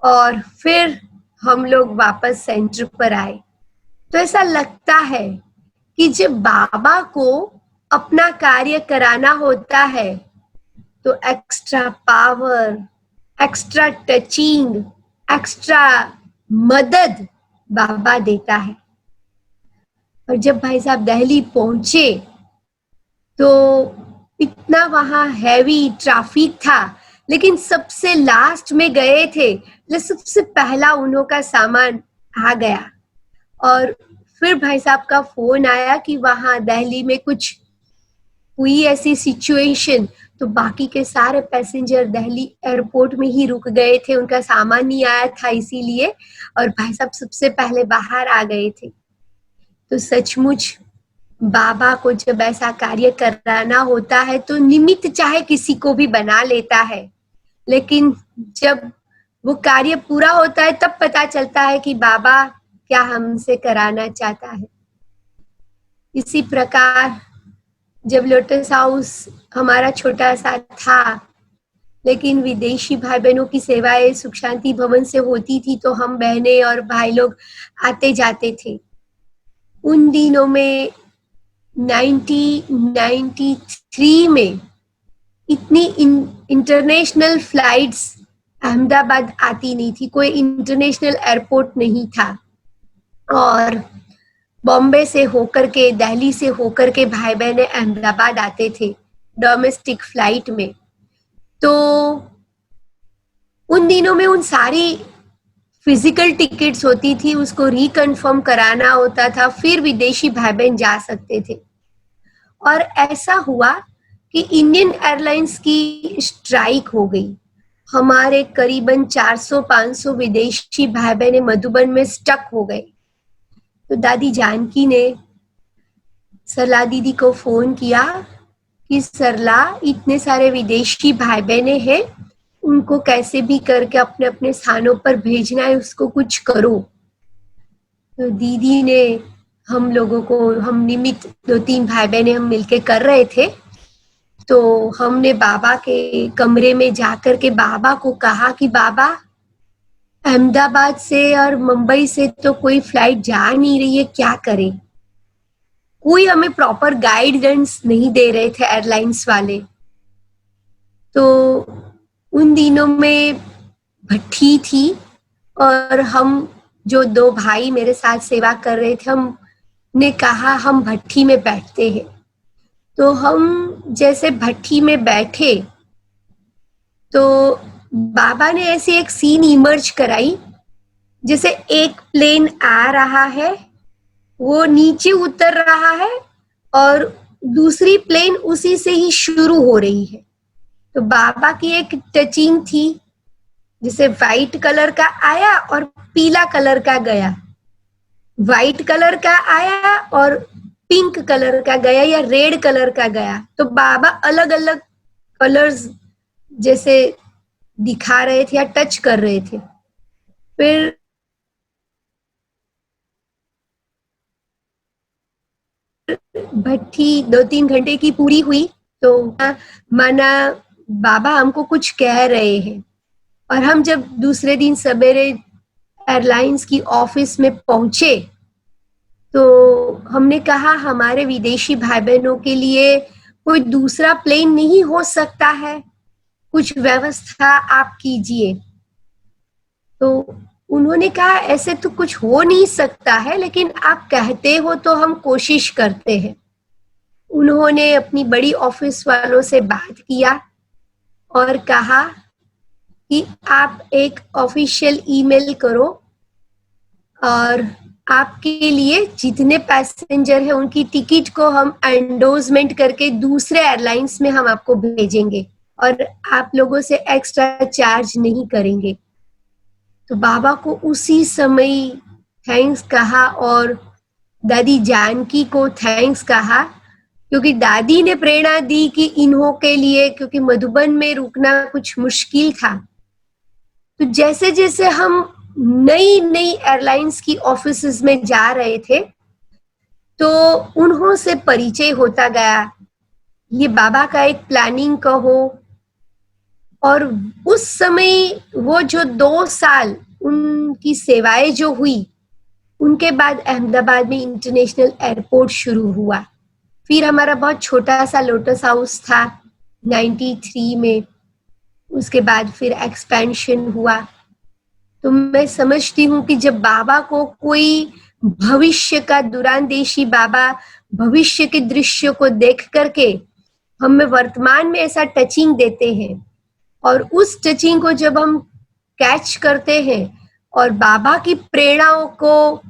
और फिर हम लोग वापस सेंटर पर आए। तो ऐसा लगता है कि जब बाबा को अपना कार्य कराना होता है तो extra power, extra touching, extra मदद बाबा देता है। और जब भाई साहब दिल्ली पहुंचे तो इतना वहां हैवी ट्रैफिक था, लेकिन सबसे लास्ट में गए थे, सबसे पहला उन्हों का सामान आ गया। और फिर भाई साहब का फोन आया कि वहां दिल्ली में कुछ हुई ऐसी सिचुएशन, तो बाकी के सारे पैसेंजर दिल्ली एयरपोर्ट में ही रुक गए थे, उनका सामान नहीं आया था इसीलिए, और भाई साहब सबसे पहले बाहर आ गए थे। तो सचमुच बाबा को जब ऐसा कार्य कराना होता है तो निमित्त चाहे किसी को भी बना लेता है, लेकिन जब वो कार्य पूरा होता है तब पता चलता है कि बाबा क्या हमसे कराना चाहता है। इसी प्रकार जब लोटस हाउस हमारा छोटा सा था, लेकिन विदेशी भाई बहनों की सेवाएं सुख शांति भवन से होती थी, तो हम बहनें और भाई लोग आते जाते थे। उन दिनों में 1993 में इतनी इंटरनेशनल फ्लाइट्स अहमदाबाद आती नहीं थी, कोई इंटरनेशनल एयरपोर्ट नहीं था, और बॉम्बे से होकर के, दिल्ली से होकर के भाई बहने अहमदाबाद आते थे डोमेस्टिक फ्लाइट में। तो उन दिनों में उन सारी फिजिकल टिकट्स होती थी, उसको रिकन्फर्म कराना होता था, फिर विदेशी भाई बहन जा सकते थे। और ऐसा हुआ कि इंडियन एयरलाइंस की स्ट्राइक हो गई। हमारे करीबन 400-500 विदेशी भाई बहने मधुबन में स्टक हो गए। तो दादी जानकी ने सरला दीदी को फोन किया कि सरला, इतने सारे विदेशी भाई बहने हैं, उनको कैसे भी करके अपने अपने स्थानों पर भेजना है, उसको कुछ करो। तो दीदी ने हम लोगों को, हम निमित्त 2-3 भाई बहने हम मिलके कर रहे थे, तो हमने बाबा के कमरे में जाकर के बाबा को कहा कि बाबा, अहमदाबाद से और मुंबई से तो कोई फ्लाइट जा नहीं रही है, क्या करें? कोई हमें प्रॉपर गाइडेंस नहीं दे रहे थे एयरलाइंस वाले। तो उन दिनों में भट्ठी थी और हम जो 2 भाई मेरे साथ सेवा कर रहे थे, हमने कहा हम भट्ठी में बैठते हैं। तो हम जैसे भट्ठी में बैठे तो बाबा ने ऐसी एक सीन इमर्ज कराई, जैसे एक प्लेन आ रहा है, वो नीचे उतर रहा है और दूसरी प्लेन उसी से ही शुरू हो रही है। तो बाबा की एक टचिंग थी, जैसे व्हाइट कलर का आया और पीला कलर का गया, व्हाइट कलर का आया और पिंक कलर का गया या रेड कलर का गया। तो बाबा अलग अलग कलर्स जैसे दिखा रहे थे या टच कर रहे थे। फिर भट्ठी 2-3 घंटे की पूरी हुई तो माना बाबा हमको कुछ कह रहे हैं, और हम जब दूसरे दिन सवेरे एयरलाइंस की ऑफिस में पहुंचे तो हमने कहा हमारे विदेशी भाई बहनों के लिए कोई दूसरा प्लेन नहीं हो सकता है, कुछ व्यवस्था आप कीजिए। तो उन्होंने कहा ऐसे तो कुछ हो नहीं सकता है, लेकिन आप कहते हो तो हम कोशिश करते हैं। उन्होंने अपनी बड़ी ऑफिस वालों से बात किया और कहा कि आप एक ऑफिशियल ईमेल करो और आपके लिए जितने पैसेंजर हैं उनकी टिकट को हम एंडोर्समेंट करके दूसरे एयरलाइंस में हम आपको भेजेंगे और आप लोगों से एक्स्ट्रा चार्ज नहीं करेंगे। तो बाबा को उसी समय थैंक्स कहा और दादी जानकी को थैंक्स कहा, क्योंकि दादी ने प्रेरणा दी कि इन्हों के लिए, क्योंकि मधुबन में रुकना कुछ मुश्किल था। तो जैसे जैसे हम नई नई एयरलाइंस की ऑफिसेस में जा रहे थे तो उन्हों से परिचय होता गया, ये बाबा का एक प्लानिंग कहो। और उस समय वो जो 2 साल उनकी सेवाएं जो हुई, उनके बाद अहमदाबाद में इंटरनेशनल एयरपोर्ट शुरू हुआ। फिर हमारा बहुत छोटा सा लोटस हाउस था 93 में, उसके बाद फिर एक्सपेंशन हुआ। तो मैं समझती हूँ कि जब बाबा को कोई भविष्य का दूरंदेशी, बाबा भविष्य के दृश्य को देख करके हमें वर्तमान में ऐसा टचिंग देते हैं और उस टचिंग को जब हम कैच करते हैं और बाबा की प्रेरणाओं को,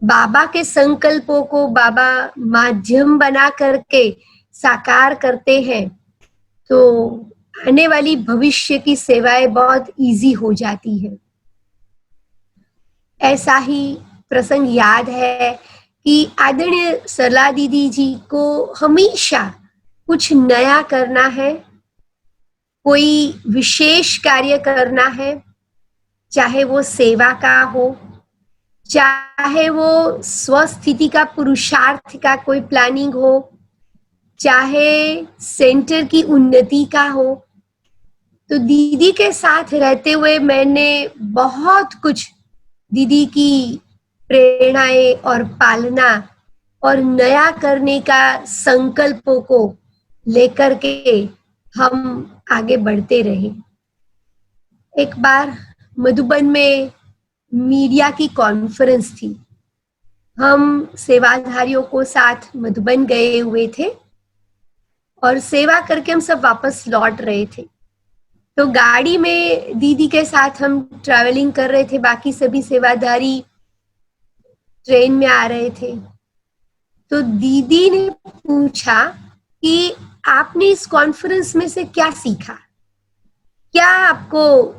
बाबा के संकल्पों को बाबा माध्यम बना करके साकार करते हैं, तो आने वाली भविष्य की सेवाएं बहुत इजी हो जाती है। ऐसा ही प्रसंग याद है कि आदरणीय सरला दीदी जी को हमेशा कुछ नया करना है, कोई विशेष कार्य करना है, चाहे वो सेवा का हो, चाहे वो स्वस्थिति का, पुरुषार्थ का कोई प्लानिंग हो, चाहे सेंटर की उन्नति का हो। तो दीदी के साथ रहते हुए मैंने बहुत कुछ दीदी की प्रेरणाएं और पालना और नया करने का संकल्पों को लेकर के हम आगे बढ़ते रहे। एक बार मधुबन में मीडिया की कॉन्फ्रेंस थी, हम सेवाधारियों को साथ मधुबन गए हुए थे और सेवा करके हम सब वापस लौट रहे थे। तो गाड़ी में दीदी के साथ हम ट्रैवलिंग कर रहे थे, बाकी सभी सेवाधारी ट्रेन में आ रहे थे। तो दीदी ने पूछा कि आपने इस कॉन्फ्रेंस में से क्या सीखा, क्या आपको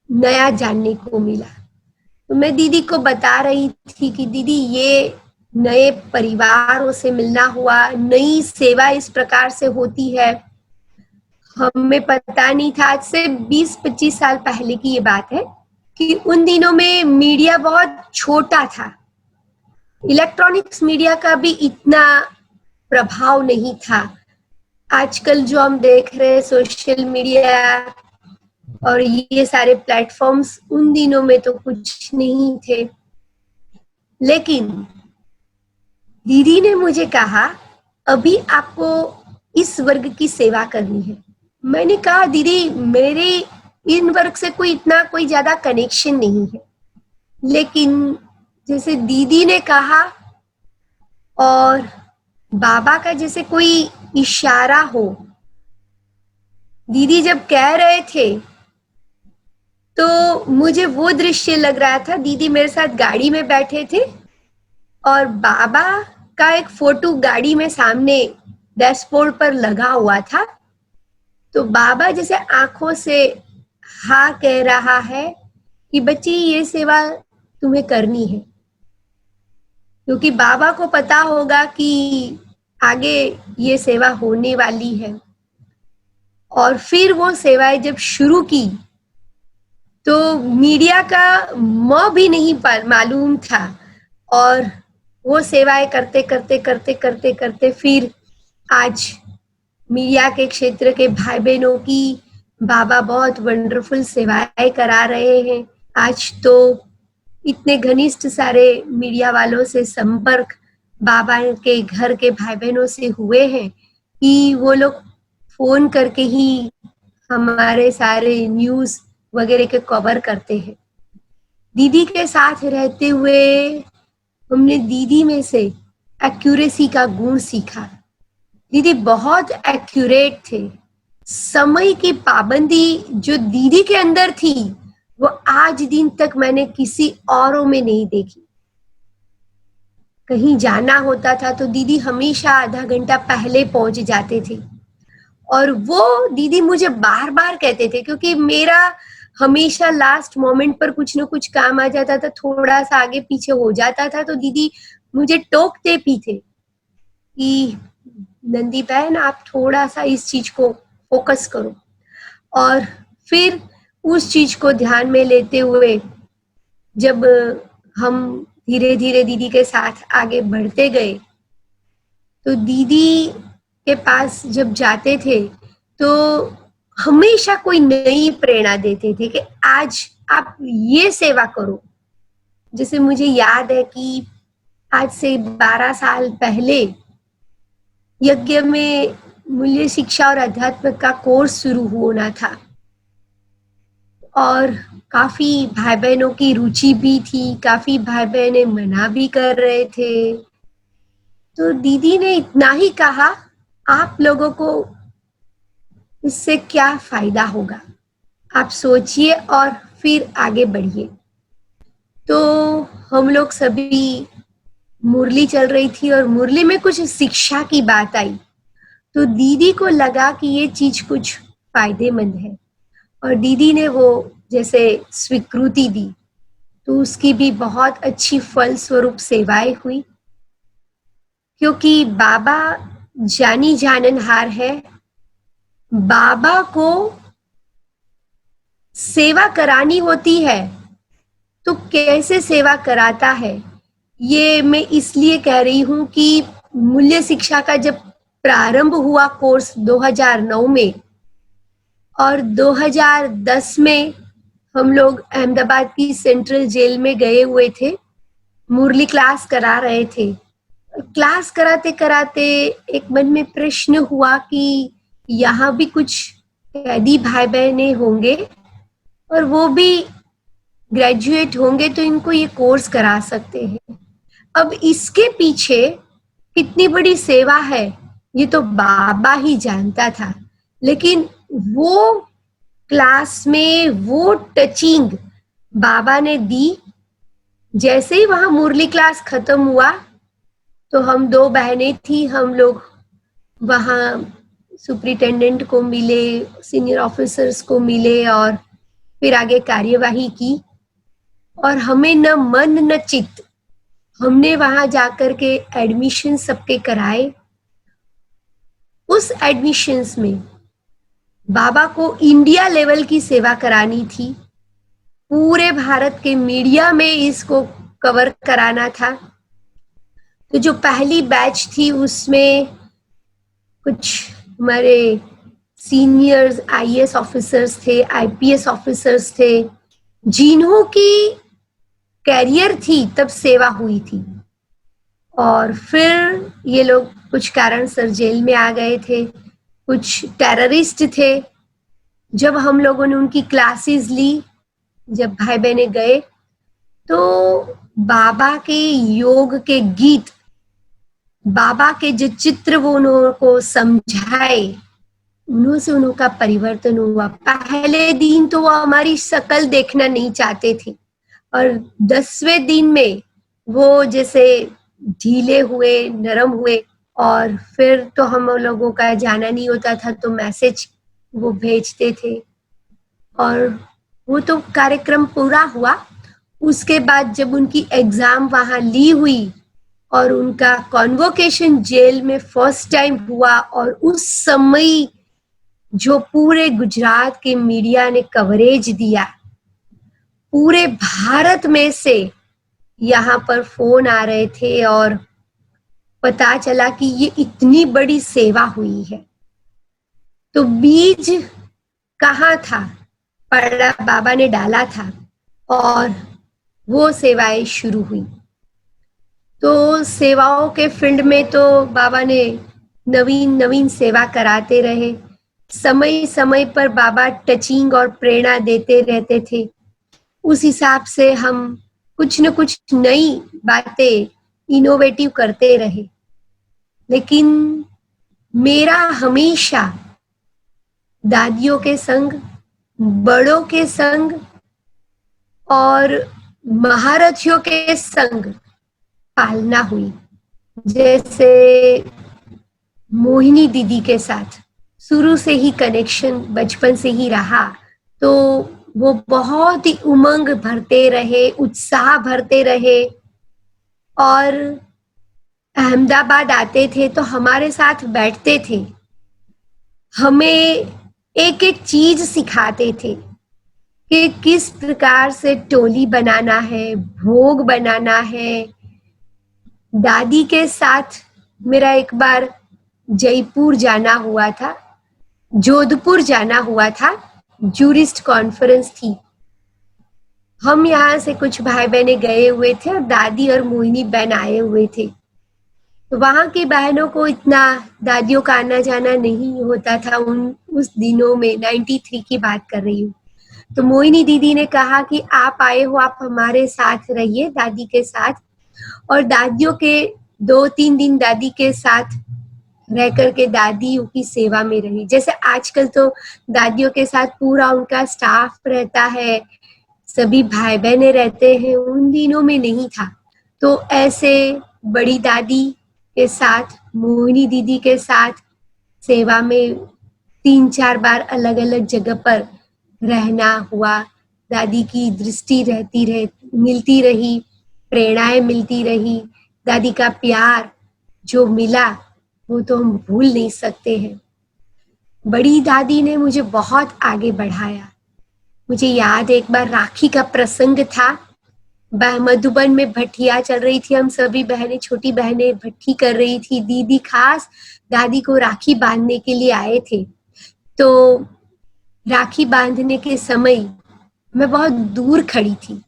नया जानने को मिला। तो मैं दीदी को बता रही थी कि दीदी ये नए परिवारों से मिलना हुआ, नई सेवा इस प्रकार से होती है, हमें पता नहीं था। आज से 20-25 साल पहले की ये बात है कि उन दिनों में मीडिया बहुत छोटा था, इलेक्ट्रॉनिक्स मीडिया का भी इतना प्रभाव नहीं था। आजकल जो हम देख रहे हैं सोशल मीडिया और ये सारे प्लेटफॉर्म्स, उन दिनों में तो कुछ नहीं थे। लेकिन दीदी ने मुझे कहा अभी आपको इस वर्ग की सेवा करनी है। मैंने कहा दीदी मेरे इन वर्ग से कोई ज्यादा कनेक्शन नहीं है, लेकिन जैसे दीदी ने कहा और बाबा का जैसे कोई इशारा हो, दीदी जब कह रहे थे तो मुझे वो दृश्य लग रहा था। दीदी मेरे साथ गाड़ी में बैठे थे और बाबा का एक फोटो गाड़ी में सामने डैशबोर्ड पर लगा हुआ था। तो बाबा जैसे आंखों से हाँ कह रहा है कि बच्ची ये सेवा तुम्हें करनी है, क्योंकि बाबा को पता होगा कि आगे ये सेवा होने वाली है। और फिर वो सेवाएं जब शुरू की तो मीडिया का भी नहीं मालूम था, और वो सेवाएं करते करते करते करते करते फिर आज मीडिया के क्षेत्र के भाई बहनों की बाबा बहुत वंडरफुल सेवाएं करा रहे हैं। आज तो इतने घनिष्ठ सारे मीडिया वालों से संपर्क बाबा के घर के भाई बहनों से हुए हैं कि वो लोग फोन करके ही हमारे सारे न्यूज वगैरह के कवर करते हैं। दीदी के साथ रहते हुए हमने दीदी में से एक्यूरेसी का गुण सीखा। दीदी बहुत एक्यूरेट थे। समय की पाबंदी जो दीदी के अंदर थी वो आज दिन तक मैंने किसी औरों में नहीं देखी। कहीं जाना होता था तो दीदी हमेशा आधा घंटा पहले पहुंच जाते थे, और वो दीदी मुझे बार बार कहते थे, क्योंकि मेरा हमेशा लास्ट मोमेंट पर कुछ ना कुछ काम आ जाता था, थोड़ा सा आगे पीछे हो जाता था, तो दीदी मुझे टोकते भी थे कि नंदी बहन आप थोड़ा सा इस चीज को फोकस करो। और फिर उस चीज को ध्यान में लेते हुए जब हम धीरे धीरे दीदी के साथ आगे बढ़ते गए, तो दीदी के पास जब जाते थे तो हमेशा कोई नई प्रेरणा देते थे कि आज आप ये सेवा करो। जैसे मुझे याद है कि आज से 12 साल पहले यज्ञ में मूल्य शिक्षा और अध्यात्म का कोर्स शुरू होना था, और काफी भाई बहनों की रुचि भी थी, काफी भाई बहनें मना भी कर रहे थे। तो दीदी ने इतना ही कहा, आप लोगों को इससे क्या फायदा होगा, आप सोचिए और फिर आगे बढ़िए। तो हम लोग सभी, मुरली चल रही थी और मुरली में कुछ शिक्षा की बात आई, तो दीदी को लगा कि ये चीज कुछ फायदेमंद है, और दीदी ने वो जैसे स्वीकृति दी, तो उसकी भी बहुत अच्छी फल स्वरूप सेवाएं हुई। क्योंकि बाबा जानी जाननहार है, बाबा को सेवा करानी होती है तो कैसे सेवा कराता है, ये मैं इसलिए कह रही हूं कि मूल्य शिक्षा का जब प्रारंभ हुआ कोर्स 2009 में, और 2010 में हम लोग अहमदाबाद की सेंट्रल जेल में गए हुए थे, मुरली क्लास करा रहे थे। क्लास कराते कराते एक मन में प्रश्न हुआ कि यहाँ भी कुछ कैदी भाई बहने होंगे और वो भी ग्रेजुएट होंगे, तो इनको ये कोर्स करा सकते हैं। अब इसके पीछे कितनी बड़ी सेवा है ये तो बाबा ही जानता था, लेकिन वो क्लास में वो टचिंग बाबा ने दी। जैसे ही वहां मुरली क्लास खत्म हुआ तो हम 2 बहनें थी, हम लोग वहां सुपरिटेंडेंट को मिले, सीनियर ऑफिसर्स को मिले, और फिर आगे कार्यवाही की। और हमें न मन न चित्त, हमने वहां जाकर के एडमिशन सबके कराए। उस एडमिशंस में बाबा को इंडिया लेवल की सेवा करानी थी, पूरे भारत के मीडिया में इसको कवर कराना था। तो जो पहली बैच थी उसमें कुछ हमारे सीनियर्स आईएएस ऑफिसर्स थे, आईपीएस ऑफिसर्स थे, जिन्हों की कैरियर थी तब सेवा हुई थी, और फिर ये लोग कुछ कारण सर जेल में आ गए थे, कुछ टेररिस्ट थे। जब हम लोगों ने उनकी क्लासेस ली, जब भाई बहने गए, तो बाबा के योग के गीत, बाबा के जो चित्र वो उनको समझाए, उनसे उनका परिवर्तन हुआ। पहले दिन तो वो हमारी शक्ल देखना नहीं चाहते थे, और 10वें दिन में वो जैसे ढीले हुए, नरम हुए, और फिर तो हम लोगों का जाना नहीं होता था तो मैसेज वो भेजते थे, और वो तो कार्यक्रम पूरा हुआ। उसके बाद जब उनकी एग्जाम वहां ली हुई और उनका कॉन्वोकेशन जेल में फर्स्ट टाइम हुआ, और उस समय जो पूरे गुजरात के मीडिया ने कवरेज दिया, पूरे भारत में से यहाँ पर फोन आ रहे थे और पता चला कि ये इतनी बड़ी सेवा हुई है। तो बीज कहाँ था, पड़ा बाबा ने डाला था, और वो सेवाएं शुरू हुई। तो सेवाओं के फील्ड में तो बाबा ने नवीन नवीन सेवा कराते रहे। समय समय पर बाबा टचिंग और प्रेरणा देते रहते थे। उस हिसाब से हम कुछ न कुछ नई बातें इनोवेटिव करते रहे। लेकिन मेरा हमेशा दादियों के संग, बड़ों के संग और महारथियों के संग पालना हुई। जैसे मोहिनी दीदी के साथ शुरू से ही कनेक्शन बचपन से ही रहा, तो वो बहुत ही उमंग भरते रहे, उत्साह भरते रहे और अहमदाबाद आते थे तो हमारे साथ बैठते थे, हमें एक एक चीज सिखाते थे कि किस प्रकार से टोली बनाना है, भोग बनाना है। दादी के साथ मेरा एक बार जयपुर जाना हुआ था, जोधपुर जाना हुआ था, जूरिस्ट कॉन्फ्रेंस थी। हम यहाँ से कुछ भाई बहने गए हुए थे और दादी और मोहिनी बहन आए हुए थे। तो वहाँ की बहनों को इतना दादियों का आना जाना नहीं होता था उस दिनों में, 93 की बात कर रही हूँ। तो मोहिनी दीदी ने कहा कि आप आए हो, आप हमारे साथ रहिए दादी के साथ। और दादियों के 2-3 दिन दादी के साथ रह करके दादियों की सेवा में रही। जैसे आजकल तो दादियों के साथ पूरा उनका स्टाफ रहता है, सभी भाई बहने रहते हैं, उन दिनों में नहीं था। तो ऐसे बड़ी दादी के साथ, मोहिनी दीदी के साथ सेवा में 3-4 बार अलग अलग जगह पर रहना हुआ। दादी की दृष्टि मिलती रही, प्रेरणाएं मिलती रही, दादी का प्यार जो मिला वो तो हम भूल नहीं सकते हैं। बड़ी दादी ने मुझे बहुत आगे बढ़ाया। मुझे याद है एक बार राखी का प्रसंग था, मधुबन में भट्टियां चल रही थी, हम सभी बहनें, छोटी बहनें भट्टी कर रही थी। दीदी खास दादी को राखी बांधने के लिए आए थे। तो राखी बांधने के समय मैं बहुत दूर खड़ी थी।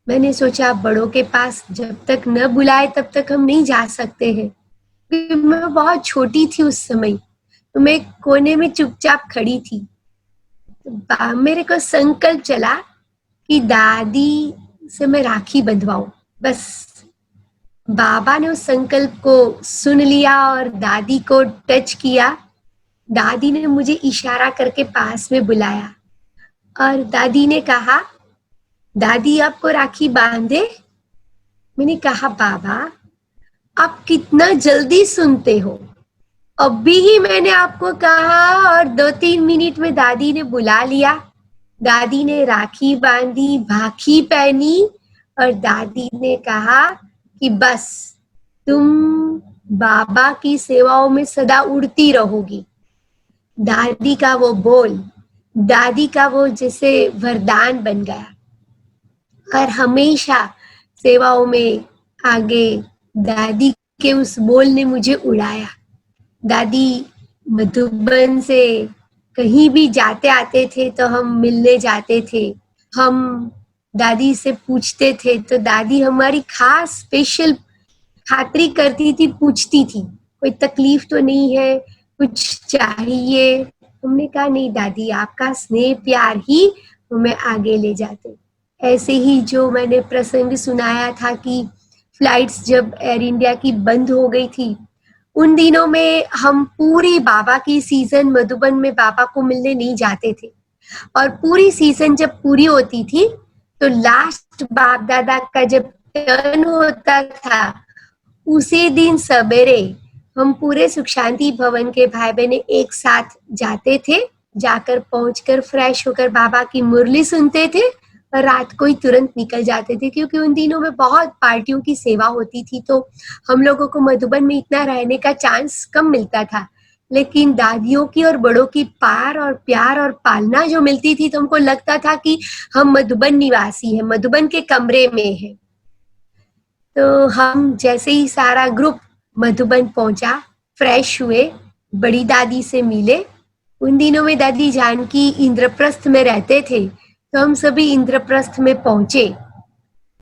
मैंने सोचा बड़ों के पास जब तक न बुलाए तब तक हम नहीं जा सकते हैं। मैं बहुत छोटी थी उस समय, तो मैं कोने में चुपचाप खड़ी थी। तो मेरे को संकल्प चला कि दादी से मैं राखी बंधवाऊं। बस बाबा ने उस संकल्प को सुन लिया और दादी को टच किया। दादी ने मुझे इशारा करके पास में बुलाया और दादी ने कहा, दादी आपको राखी बांधे? मैंने कहा, बाबा आप कितना जल्दी सुनते हो, अभी ही मैंने आपको कहा और 2-3 मिनट में दादी ने बुला लिया। दादी ने राखी बांधी, भाखी पहनी और दादी ने कहा कि बस तुम बाबा की सेवाओं में सदा उड़ती रहोगी। दादी का वो बोल, दादी का वो जैसे वरदान बन गया और हमेशा सेवाओं में आगे दादी के उस बोल ने मुझे उड़ाया। दादी मधुबन से कहीं भी जाते आते थे तो हम मिलने जाते थे। हम दादी से पूछते थे तो दादी हमारी खास स्पेशल खातिरी करती थी, पूछती थी कोई तकलीफ तो नहीं है, कुछ चाहिए। हमने कहा नहीं दादी, आपका स्नेह प्यार ही हमें आगे ले जाते। ऐसे ही जो मैंने प्रसंग सुनाया था कि फ्लाइट्स जब एयर इंडिया की बंद हो गई थी, उन दिनों में हम पूरी बाबा की सीजन मधुबन में बाबा को मिलने नहीं जाते थे। और पूरी सीजन जब पूरी होती थी तो लास्ट बाप दादा का जब टर्न होता था, उसी दिन सवेरे हम पूरे सुख शांति भवन के भाई बहने एक साथ जाते थे। जाकर पहुंचकर फ्रेश होकर बाबा की मुरली सुनते थे और रात को ही तुरंत निकल जाते थे, क्योंकि उन दिनों में बहुत पार्टियों की सेवा होती थी तो हम लोगों को मधुबन में इतना रहने का चांस कम मिलता था। लेकिन दादियों की और बड़ों की पार और प्यार और पालना जो मिलती थी तो हमको लगता था कि हम मधुबन निवासी हैं, मधुबन के कमरे में हैं। तो हम जैसे ही सारा ग्रुप मधुबन पहुंचा, फ्रेश हुए, बड़ी दादी से मिले। उन दिनों में दादी जानकी इंद्रप्रस्थ में रहते थे तो हम सभी इंद्रप्रस्थ में पहुंचे।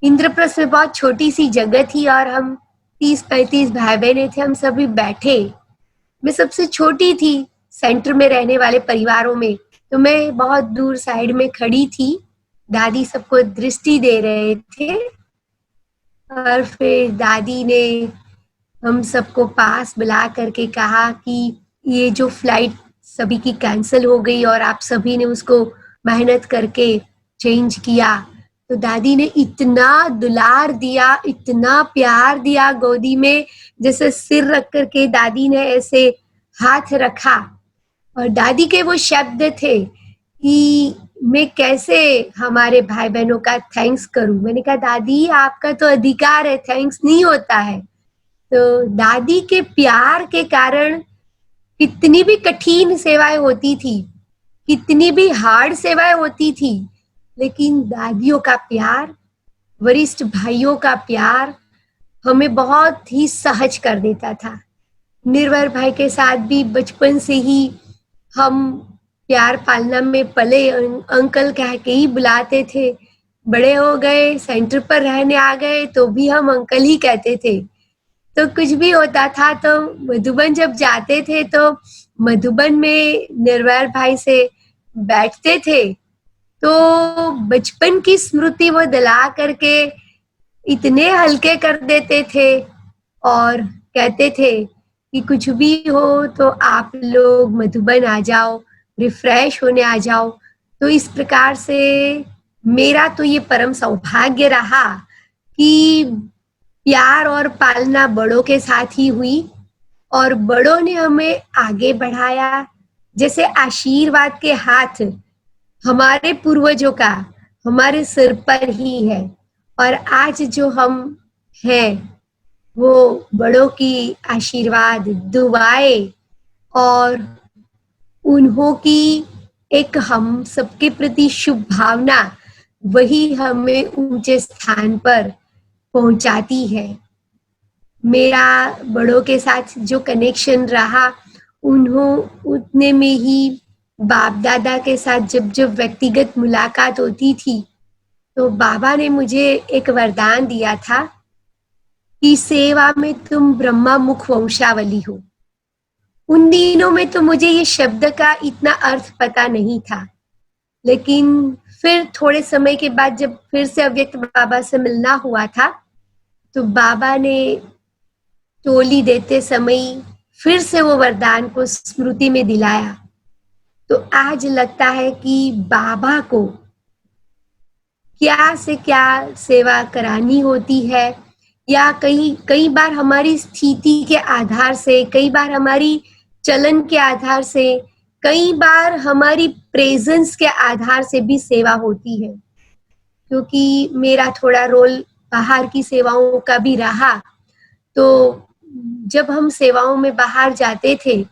इंद्रप्रस्थ में बहुत छोटी सी जगह थी और हम 30-35 भाई बहने थे। हम सभी बैठे। मैं सबसे छोटी थी सेंटर में रहने वाले परिवारों में, तो मैं बहुत दूर साइड में खड़ी थी दादी सबको दृष्टि दे रहे थे और फिर दादी ने हम सबको पास बुला करके कहा कि ये जो फ्लाइट सभी की कैंसिल हो गई और आप सभी ने उसको मेहनत करके चेंज किया, तो दादी ने इतना दुलार दिया, इतना प्यार दिया गोदी में, जैसे सिर रख करके दादी ने ऐसे हाथ रखा और दादी के वो शब्द थे कि मैं कैसे हमारे भाई बहनों का थैंक्स करूं। मैंने कहा दादी आपका तो अधिकार है, थैंक्स नहीं होता है। तो दादी के प्यार के कारण कितनी भी कठिन सेवाएं होती थी, कितनी भी हार्ड सेवाएं होती थी, लेकिन दादियों का प्यार, वरिष्ठ भाइयों का प्यार हमें बहुत ही सहज कर देता था। निर्भर भाई के साथ भी बचपन से ही हम प्यार पालना में पले, अंकल कह के ही बुलाते थे। बड़े हो गए, सेंटर पर रहने आ गए तो भी हम अंकल ही कहते थे। तो कुछ भी होता था तो मधुबन जब जाते थे तो मधुबन में निर्भर भाई से बैठते थे, तो बचपन की स्मृति वो दिला करके इतने हल्के कर देते थे और कहते थे कि कुछ भी हो तो आप लोग मधुबन आ जाओ, रिफ्रेश होने आ जाओ। तो इस प्रकार से मेरा तो ये परम सौभाग्य रहा कि प्यार और पालना बड़ों के साथ ही हुई और बड़ों ने हमें आगे बढ़ाया। जैसे आशीर्वाद के हाथ हमारे पूर्वजों का हमारे सिर पर ही है और आज जो हम हैं वो बड़ों की आशीर्वाद, दुआएं और उन्हों की एक हम सबके प्रति शुभ भावना, वही हमें ऊंचे स्थान पर पहुंचाती है। मेरा बड़ों के साथ जो कनेक्शन रहा, उतने में ही बाप दादा के साथ जब व्यक्तिगत मुलाकात होती थी तो बाबा ने मुझे एक वरदान दिया था कि सेवा में तुम ब्रह्मा मुख वंशावली हो। उन दिनों में तो मुझे ये शब्द का इतना अर्थ पता नहीं था, लेकिन फिर थोड़े समय के बाद जब फिर से अव्यक्त बाबा से मिलना हुआ था तो बाबा ने टोली देते समय फिर से वो वरदान को स्मृति में दिलाया। तो आज लगता है कि बाबा को क्या से क्या सेवा करानी होती है, या कई बार हमारी स्थिति के आधार से, कई बार हमारी चलन के आधार से, कई बार हमारी प्रेजेंस के आधार से भी सेवा होती है। क्योंकि मेरा थोड़ा रोल बाहर की सेवाओं का भी रहा, तो जब हम सेवाओं में बाहर जाते थे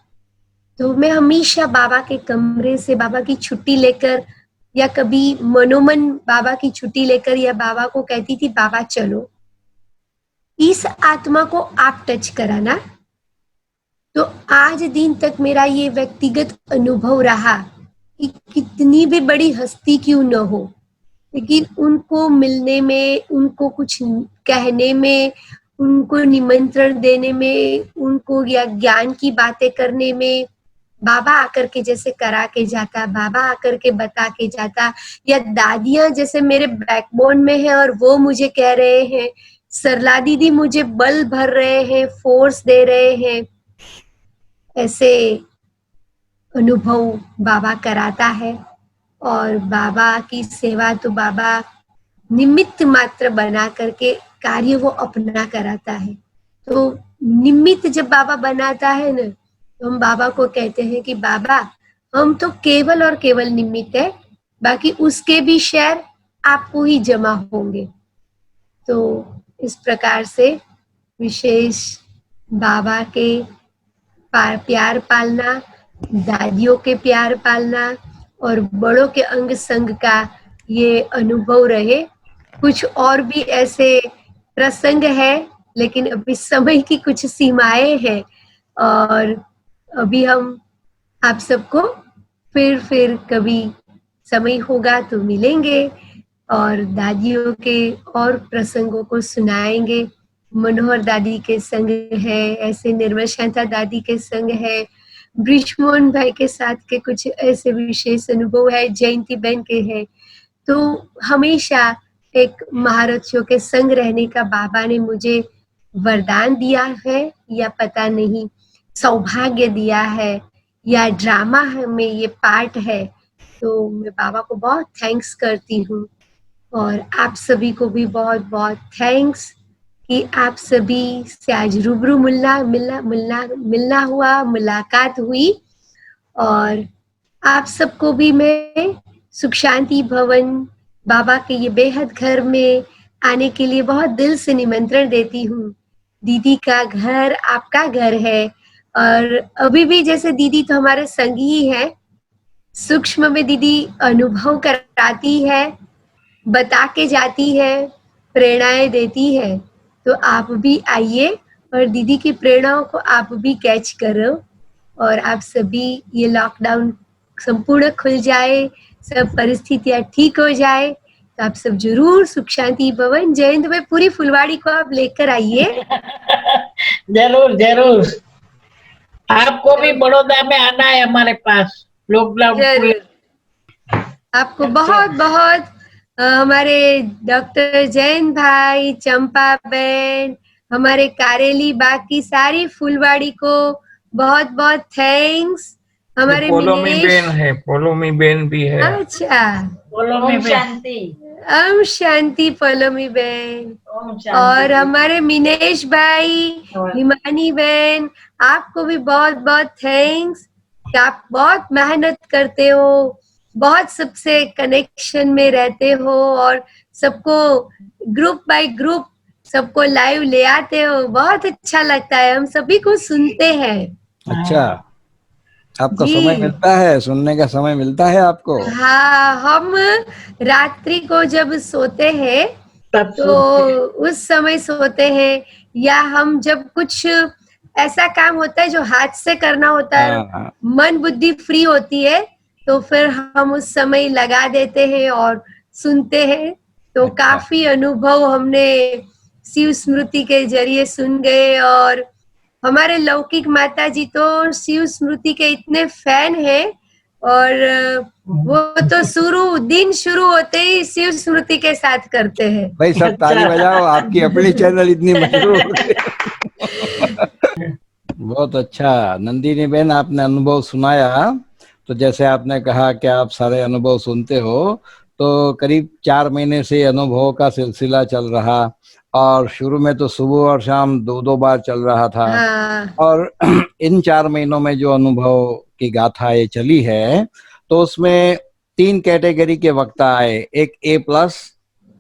तो मैं हमेशा बाबा के कमरे से बाबा की छुट्टी लेकर, या कभी मनोमन बाबा की छुट्टी लेकर, या बाबा को कहती थी बाबा चलो इस आत्मा को आप टच कराना। तो आज दिन तक मेरा ये व्यक्तिगत अनुभव रहा कि कितनी भी बड़ी हस्ती क्यों न हो, लेकिन उनको मिलने में, उनको कुछ कहने में, उनको निमंत्रण देने में, उनको या ज्ञान की बातें करने में बाबा आकर के जैसे करा के जाता, बाबा आकर के बता के जाता, या दादियां जैसे मेरे बैकबोन में है और वो मुझे कह रहे हैं, सरला दीदी मुझे बल भर रहे हैं, फोर्स दे रहे हैं, ऐसे अनुभव बाबा कराता है। और बाबा की सेवा तो बाबा निमित्त मात्र बना करके कार्य वो अपना कराता है। तो निमित्त जब बाबा बनाता है ना, तो हम बाबा को कहते हैं कि बाबा हम तो केवल और केवल निमित्त है, बाकी उसके भी शेयर आपको ही जमा होंगे। तो इस प्रकार से विशेष बाबा के प्यार पालना, दादियों के प्यार पालना और बड़ों के अंग संग का ये अनुभव रहे। कुछ और भी ऐसे प्रसंग है, लेकिन अभी समय की कुछ सीमाएं हैं और अभी हम आप सबको फिर कभी समय होगा तो मिलेंगे और दादियों के और प्रसंगों को सुनाएंगे। मनोहर दादी के संग है, ऐसे निर्मल शांता दादी के संग है, ब्रिजमोहन भाई के साथ के कुछ ऐसे विशेष अनुभव है, जयंती बहन के है। तो हमेशा एक महारथियों के संग रहने का बाबा ने मुझे वरदान दिया है या पता नहीं सौभाग्य दिया है या ड्रामा में ये पार्ट है, तो मैं बाबा को बहुत थैंक्स करती हूँ। और आप सभी को भी बहुत बहुत थैंक्स कि आप सभी से आज रूबरू मिलना हुआ, मुलाकात हुई। और आप सबको भी मैं सुख शांति भवन बाबा के ये बेहद घर में आने के लिए बहुत दिल से निमंत्रण देती हूँ। दीदी का घर आपका घर है, और अभी भी जैसे दीदी तो हमारे संग ही है, सूक्ष्म में दीदी अनुभव कराती है, बता के जाती है, प्रेरणाएं देती है। तो आप भी आइए और दीदी की प्रेरणाओं को आप भी कैच करो, और आप सभी ये लॉकडाउन संपूर्ण खुल जाए, सब परिस्थितियां ठीक हो जाए, तो आप सब जरूर सुख शांति भवन जयंत में पूरी फुलवाड़ी को आप लेकर आइए। जरूर जरूर, आपको भी बड़ौदा में आना है हमारे पास लॉकडाउन खुले। जरूर आपको बहुत बहुत हमारे डॉक्टर जैन भाई, चंपा बहन, हमारे कारेली, बाकी सारी फुलवाड़ी को बहुत बहुत थैंक्स। हमारे पोलोमी मिनेश, बेन है, पोलोमी बेन भी है। अच्छा, बोलो ओम में शांति। ओम शांति पोलोमी बहन। ओम शांति। और हमारे मिनेश भाई, हिमानी बहन, आपको भी बहुत बहुत थैंक्स कि आप बहुत मेहनत करते हो, बहुत सबसे कनेक्शन में रहते हो, और सबको ग्रुप बाय ग्रुप सबको लाइव ले आते हो। बहुत अच्छा लगता है, हम सभी को सुनते हैं। अच्छा, आपको जी। समय मिलता है, सुनने का समय मिलता है आपको? हाँ, हम रात्रि को जब सोते हैं तब तो उस समय सोते हैं, या हम जब कुछ ऐसा काम होता है जो हाथ से करना होता है, हाँ, मन बुद्धि फ्री होती है, तो फिर हम उस समय लगा देते हैं और सुनते हैं। तो अच्छा। काफी अनुभव हमने शिव स्मृति के जरिए सुन गए, और हमारे लौकिक माता जी तो शिव स्मृति के इतने फैन हैं, और वो तो दिन शुरू होते ही शिव स्मृति के साथ करते हैं। भाई सब ताली बजाओ, आपकी अपनी चैनल इतनी मशहूर हो गई। बहुत अच्छा नंदिनी बहन, आपने अनुभव सुनाया। तो जैसे आपने कहा कि आप सारे अनुभव सुनते हो, तो करीब 4 महीने से अनुभव का सिलसिला चल रहा, और शुरू में तो सुबह और शाम 2-2 बार चल रहा था। हाँ, और इन 4 महीनों में जो अनुभव की गाथा ये चली है, तो उसमें 3 कैटेगरी के वक्ता आए, एक A+,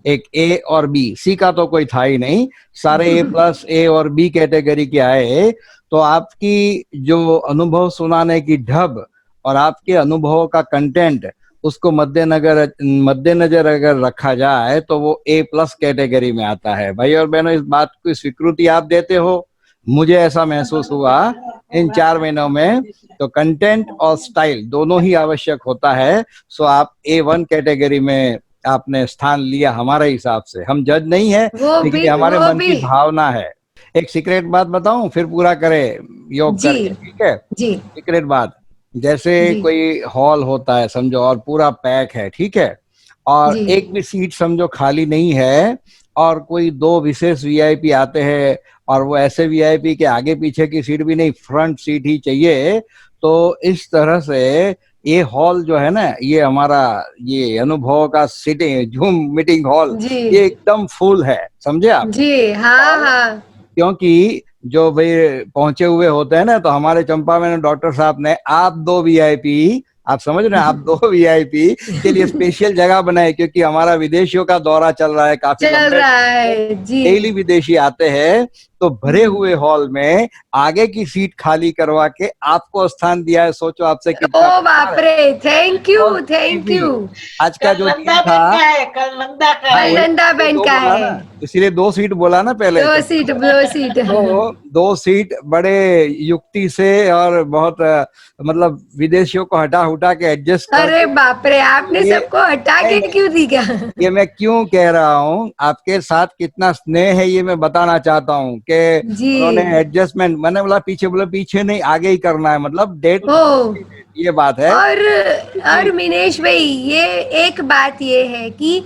एक A और B। C का तो कोई था ही नहीं, सारे A+, A और B कैटेगरी के आए। तो आपकी जो अनुभव सुनाने की ढब और आपके अनुभवों का कंटेंट, उसको मद्देनजर अगर रखा जाए तो वो A+ कैटेगरी में आता है। भाई और बहनों, इस बात की स्वीकृति आप देते हो, मुझे ऐसा महसूस हुआ इन 4 महीनों में। तो कंटेंट और स्टाइल दोनों ही आवश्यक होता है। सो आप A1 कैटेगरी में आपने स्थान लिया हमारे हिसाब से। हम जज नहीं है, लेकिन ये हमारे मन की भावना है। एक सीक्रेट बात बताऊं, फिर पूरा करें योग करके, ठीक है? जी, सीक्रेट बात, जैसे जी। कोई हॉल होता है समझो, और पूरा पैक है, ठीक है, और जी। एक भी सीट समझो खाली नहीं है, और कोई 2 विशेष वीआईपी आते हैं, और वो ऐसे वीआईपी के आगे पीछे की सीट भी नहीं, फ्रंट सीट ही चाहिए। तो इस तरह से ये हॉल जो है ना, ये हमारा ये अनुभव का सीटिंग जूम मीटिंग हॉल, जी। ये एकदम फुल है, समझे आप? जी, हाँ, हाँ। क्योंकि जो भाई पहुंचे हुए होते हैं ना, तो हमारे चंपा में डॉक्टर साहब ने आप 2 वीआईपी, आप समझ रहे हैं, आप 2 वीआईपी के लिए स्पेशल जगह बनाए, क्योंकि हमारा विदेशियों का दौरा चल रहा है, काफी चल रहा है जी। डेली विदेशी आते हैं। तो भरे हुए हॉल में आगे की सीट खाली करवा के आपको स्थान दिया है। सोचो आपसे कितना। ओ बाप रे, थैंक यू, थैंक यू। आज का जो दिन था, कल नंदा का है। नंदा बहन का है, इसीलिए 2 सीट बोला ना पहले। 2 सीट, 2 सीट। तो 2 सीट बड़े युक्ति से और बहुत मतलब विदेशियों को हटा के एडजस्ट कर। अरे बाप रे, आपने सबको हटा के क्यों दिया? ये मैं क्यों कह रहा हूँ, आपके साथ कितना स्नेह है ये मैं बताना चाहता हूँ कि कि जी। उन्होंने एडजस्टमेंट, मैंने बोला पीछे नहीं आगे ही करना है, मतलब डेट ओ ये बात है। और मिनेश भाई, ये एक बात ये है कि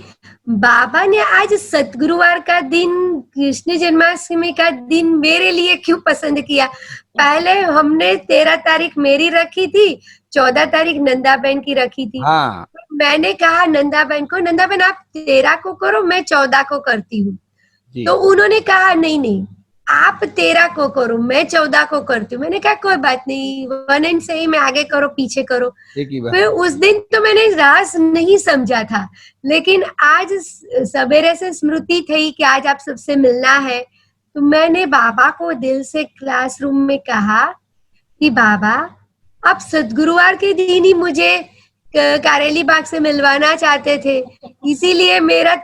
बाबा ने आज सतगुरुवार का दिन, कृष्ण जन्माष्टमी का दिन मेरे लिए क्यों पसंद किया? पहले हमने 13 तारीख मेरी रखी थी, 14 तारीख नंदा बहन की रखी थी। हाँ मैंने कहा नंदा बहन को, नंदा बहन आप 13 को करो, मैं 14 को करती हूँ। जी, तो उन्होंने कहा नहीं आप 13 को करो, मैं 14 को करती हूँ। मैंने कहा कोई बात नहीं, वन एंड सही में आगे करो पीछे करो। एक ही बात। फिर उस दिन तो मैंने रास नहीं समझा था, लेकिन आज सवेरे से स्मृति थी कि आज आप सबसे मिलना है, तो मैंने बाबा को दिल से क्लासरूम में कहा कि बाबा आप सतगुरुवार के दिन ही मुझे कारेली बाग से मिलवाना चाहते थे, इसीलिए मेरा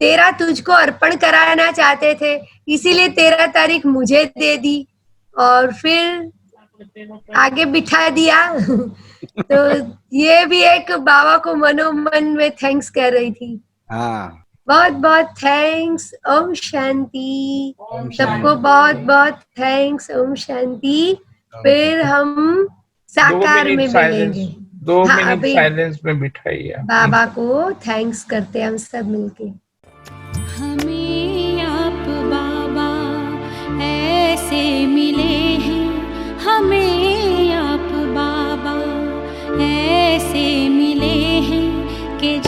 13 तुझको अर्पण कराना चाहते थे, इसीलिए 13 तारीख मुझे दे दी और फिर आगे बिठा दिया। तो ये भी एक बाबा को मनोमन में थैंक्स कर रही थी। हाँ, बहुत बहुत थैंक्स। ओम शांति। सबको बहुत बहुत थैंक्स। ओम शांति। फिर हम साकार में मिलेंगे। 2 हाँ, मिनट अभी साइलेंस में बिठाइए आप। बाबा को थैंक्स करते हैं हम सब मिलके। हमें आप बाबा ऐसे मिले हैं, हमें आप बाबा ऐसे मिले हैं कि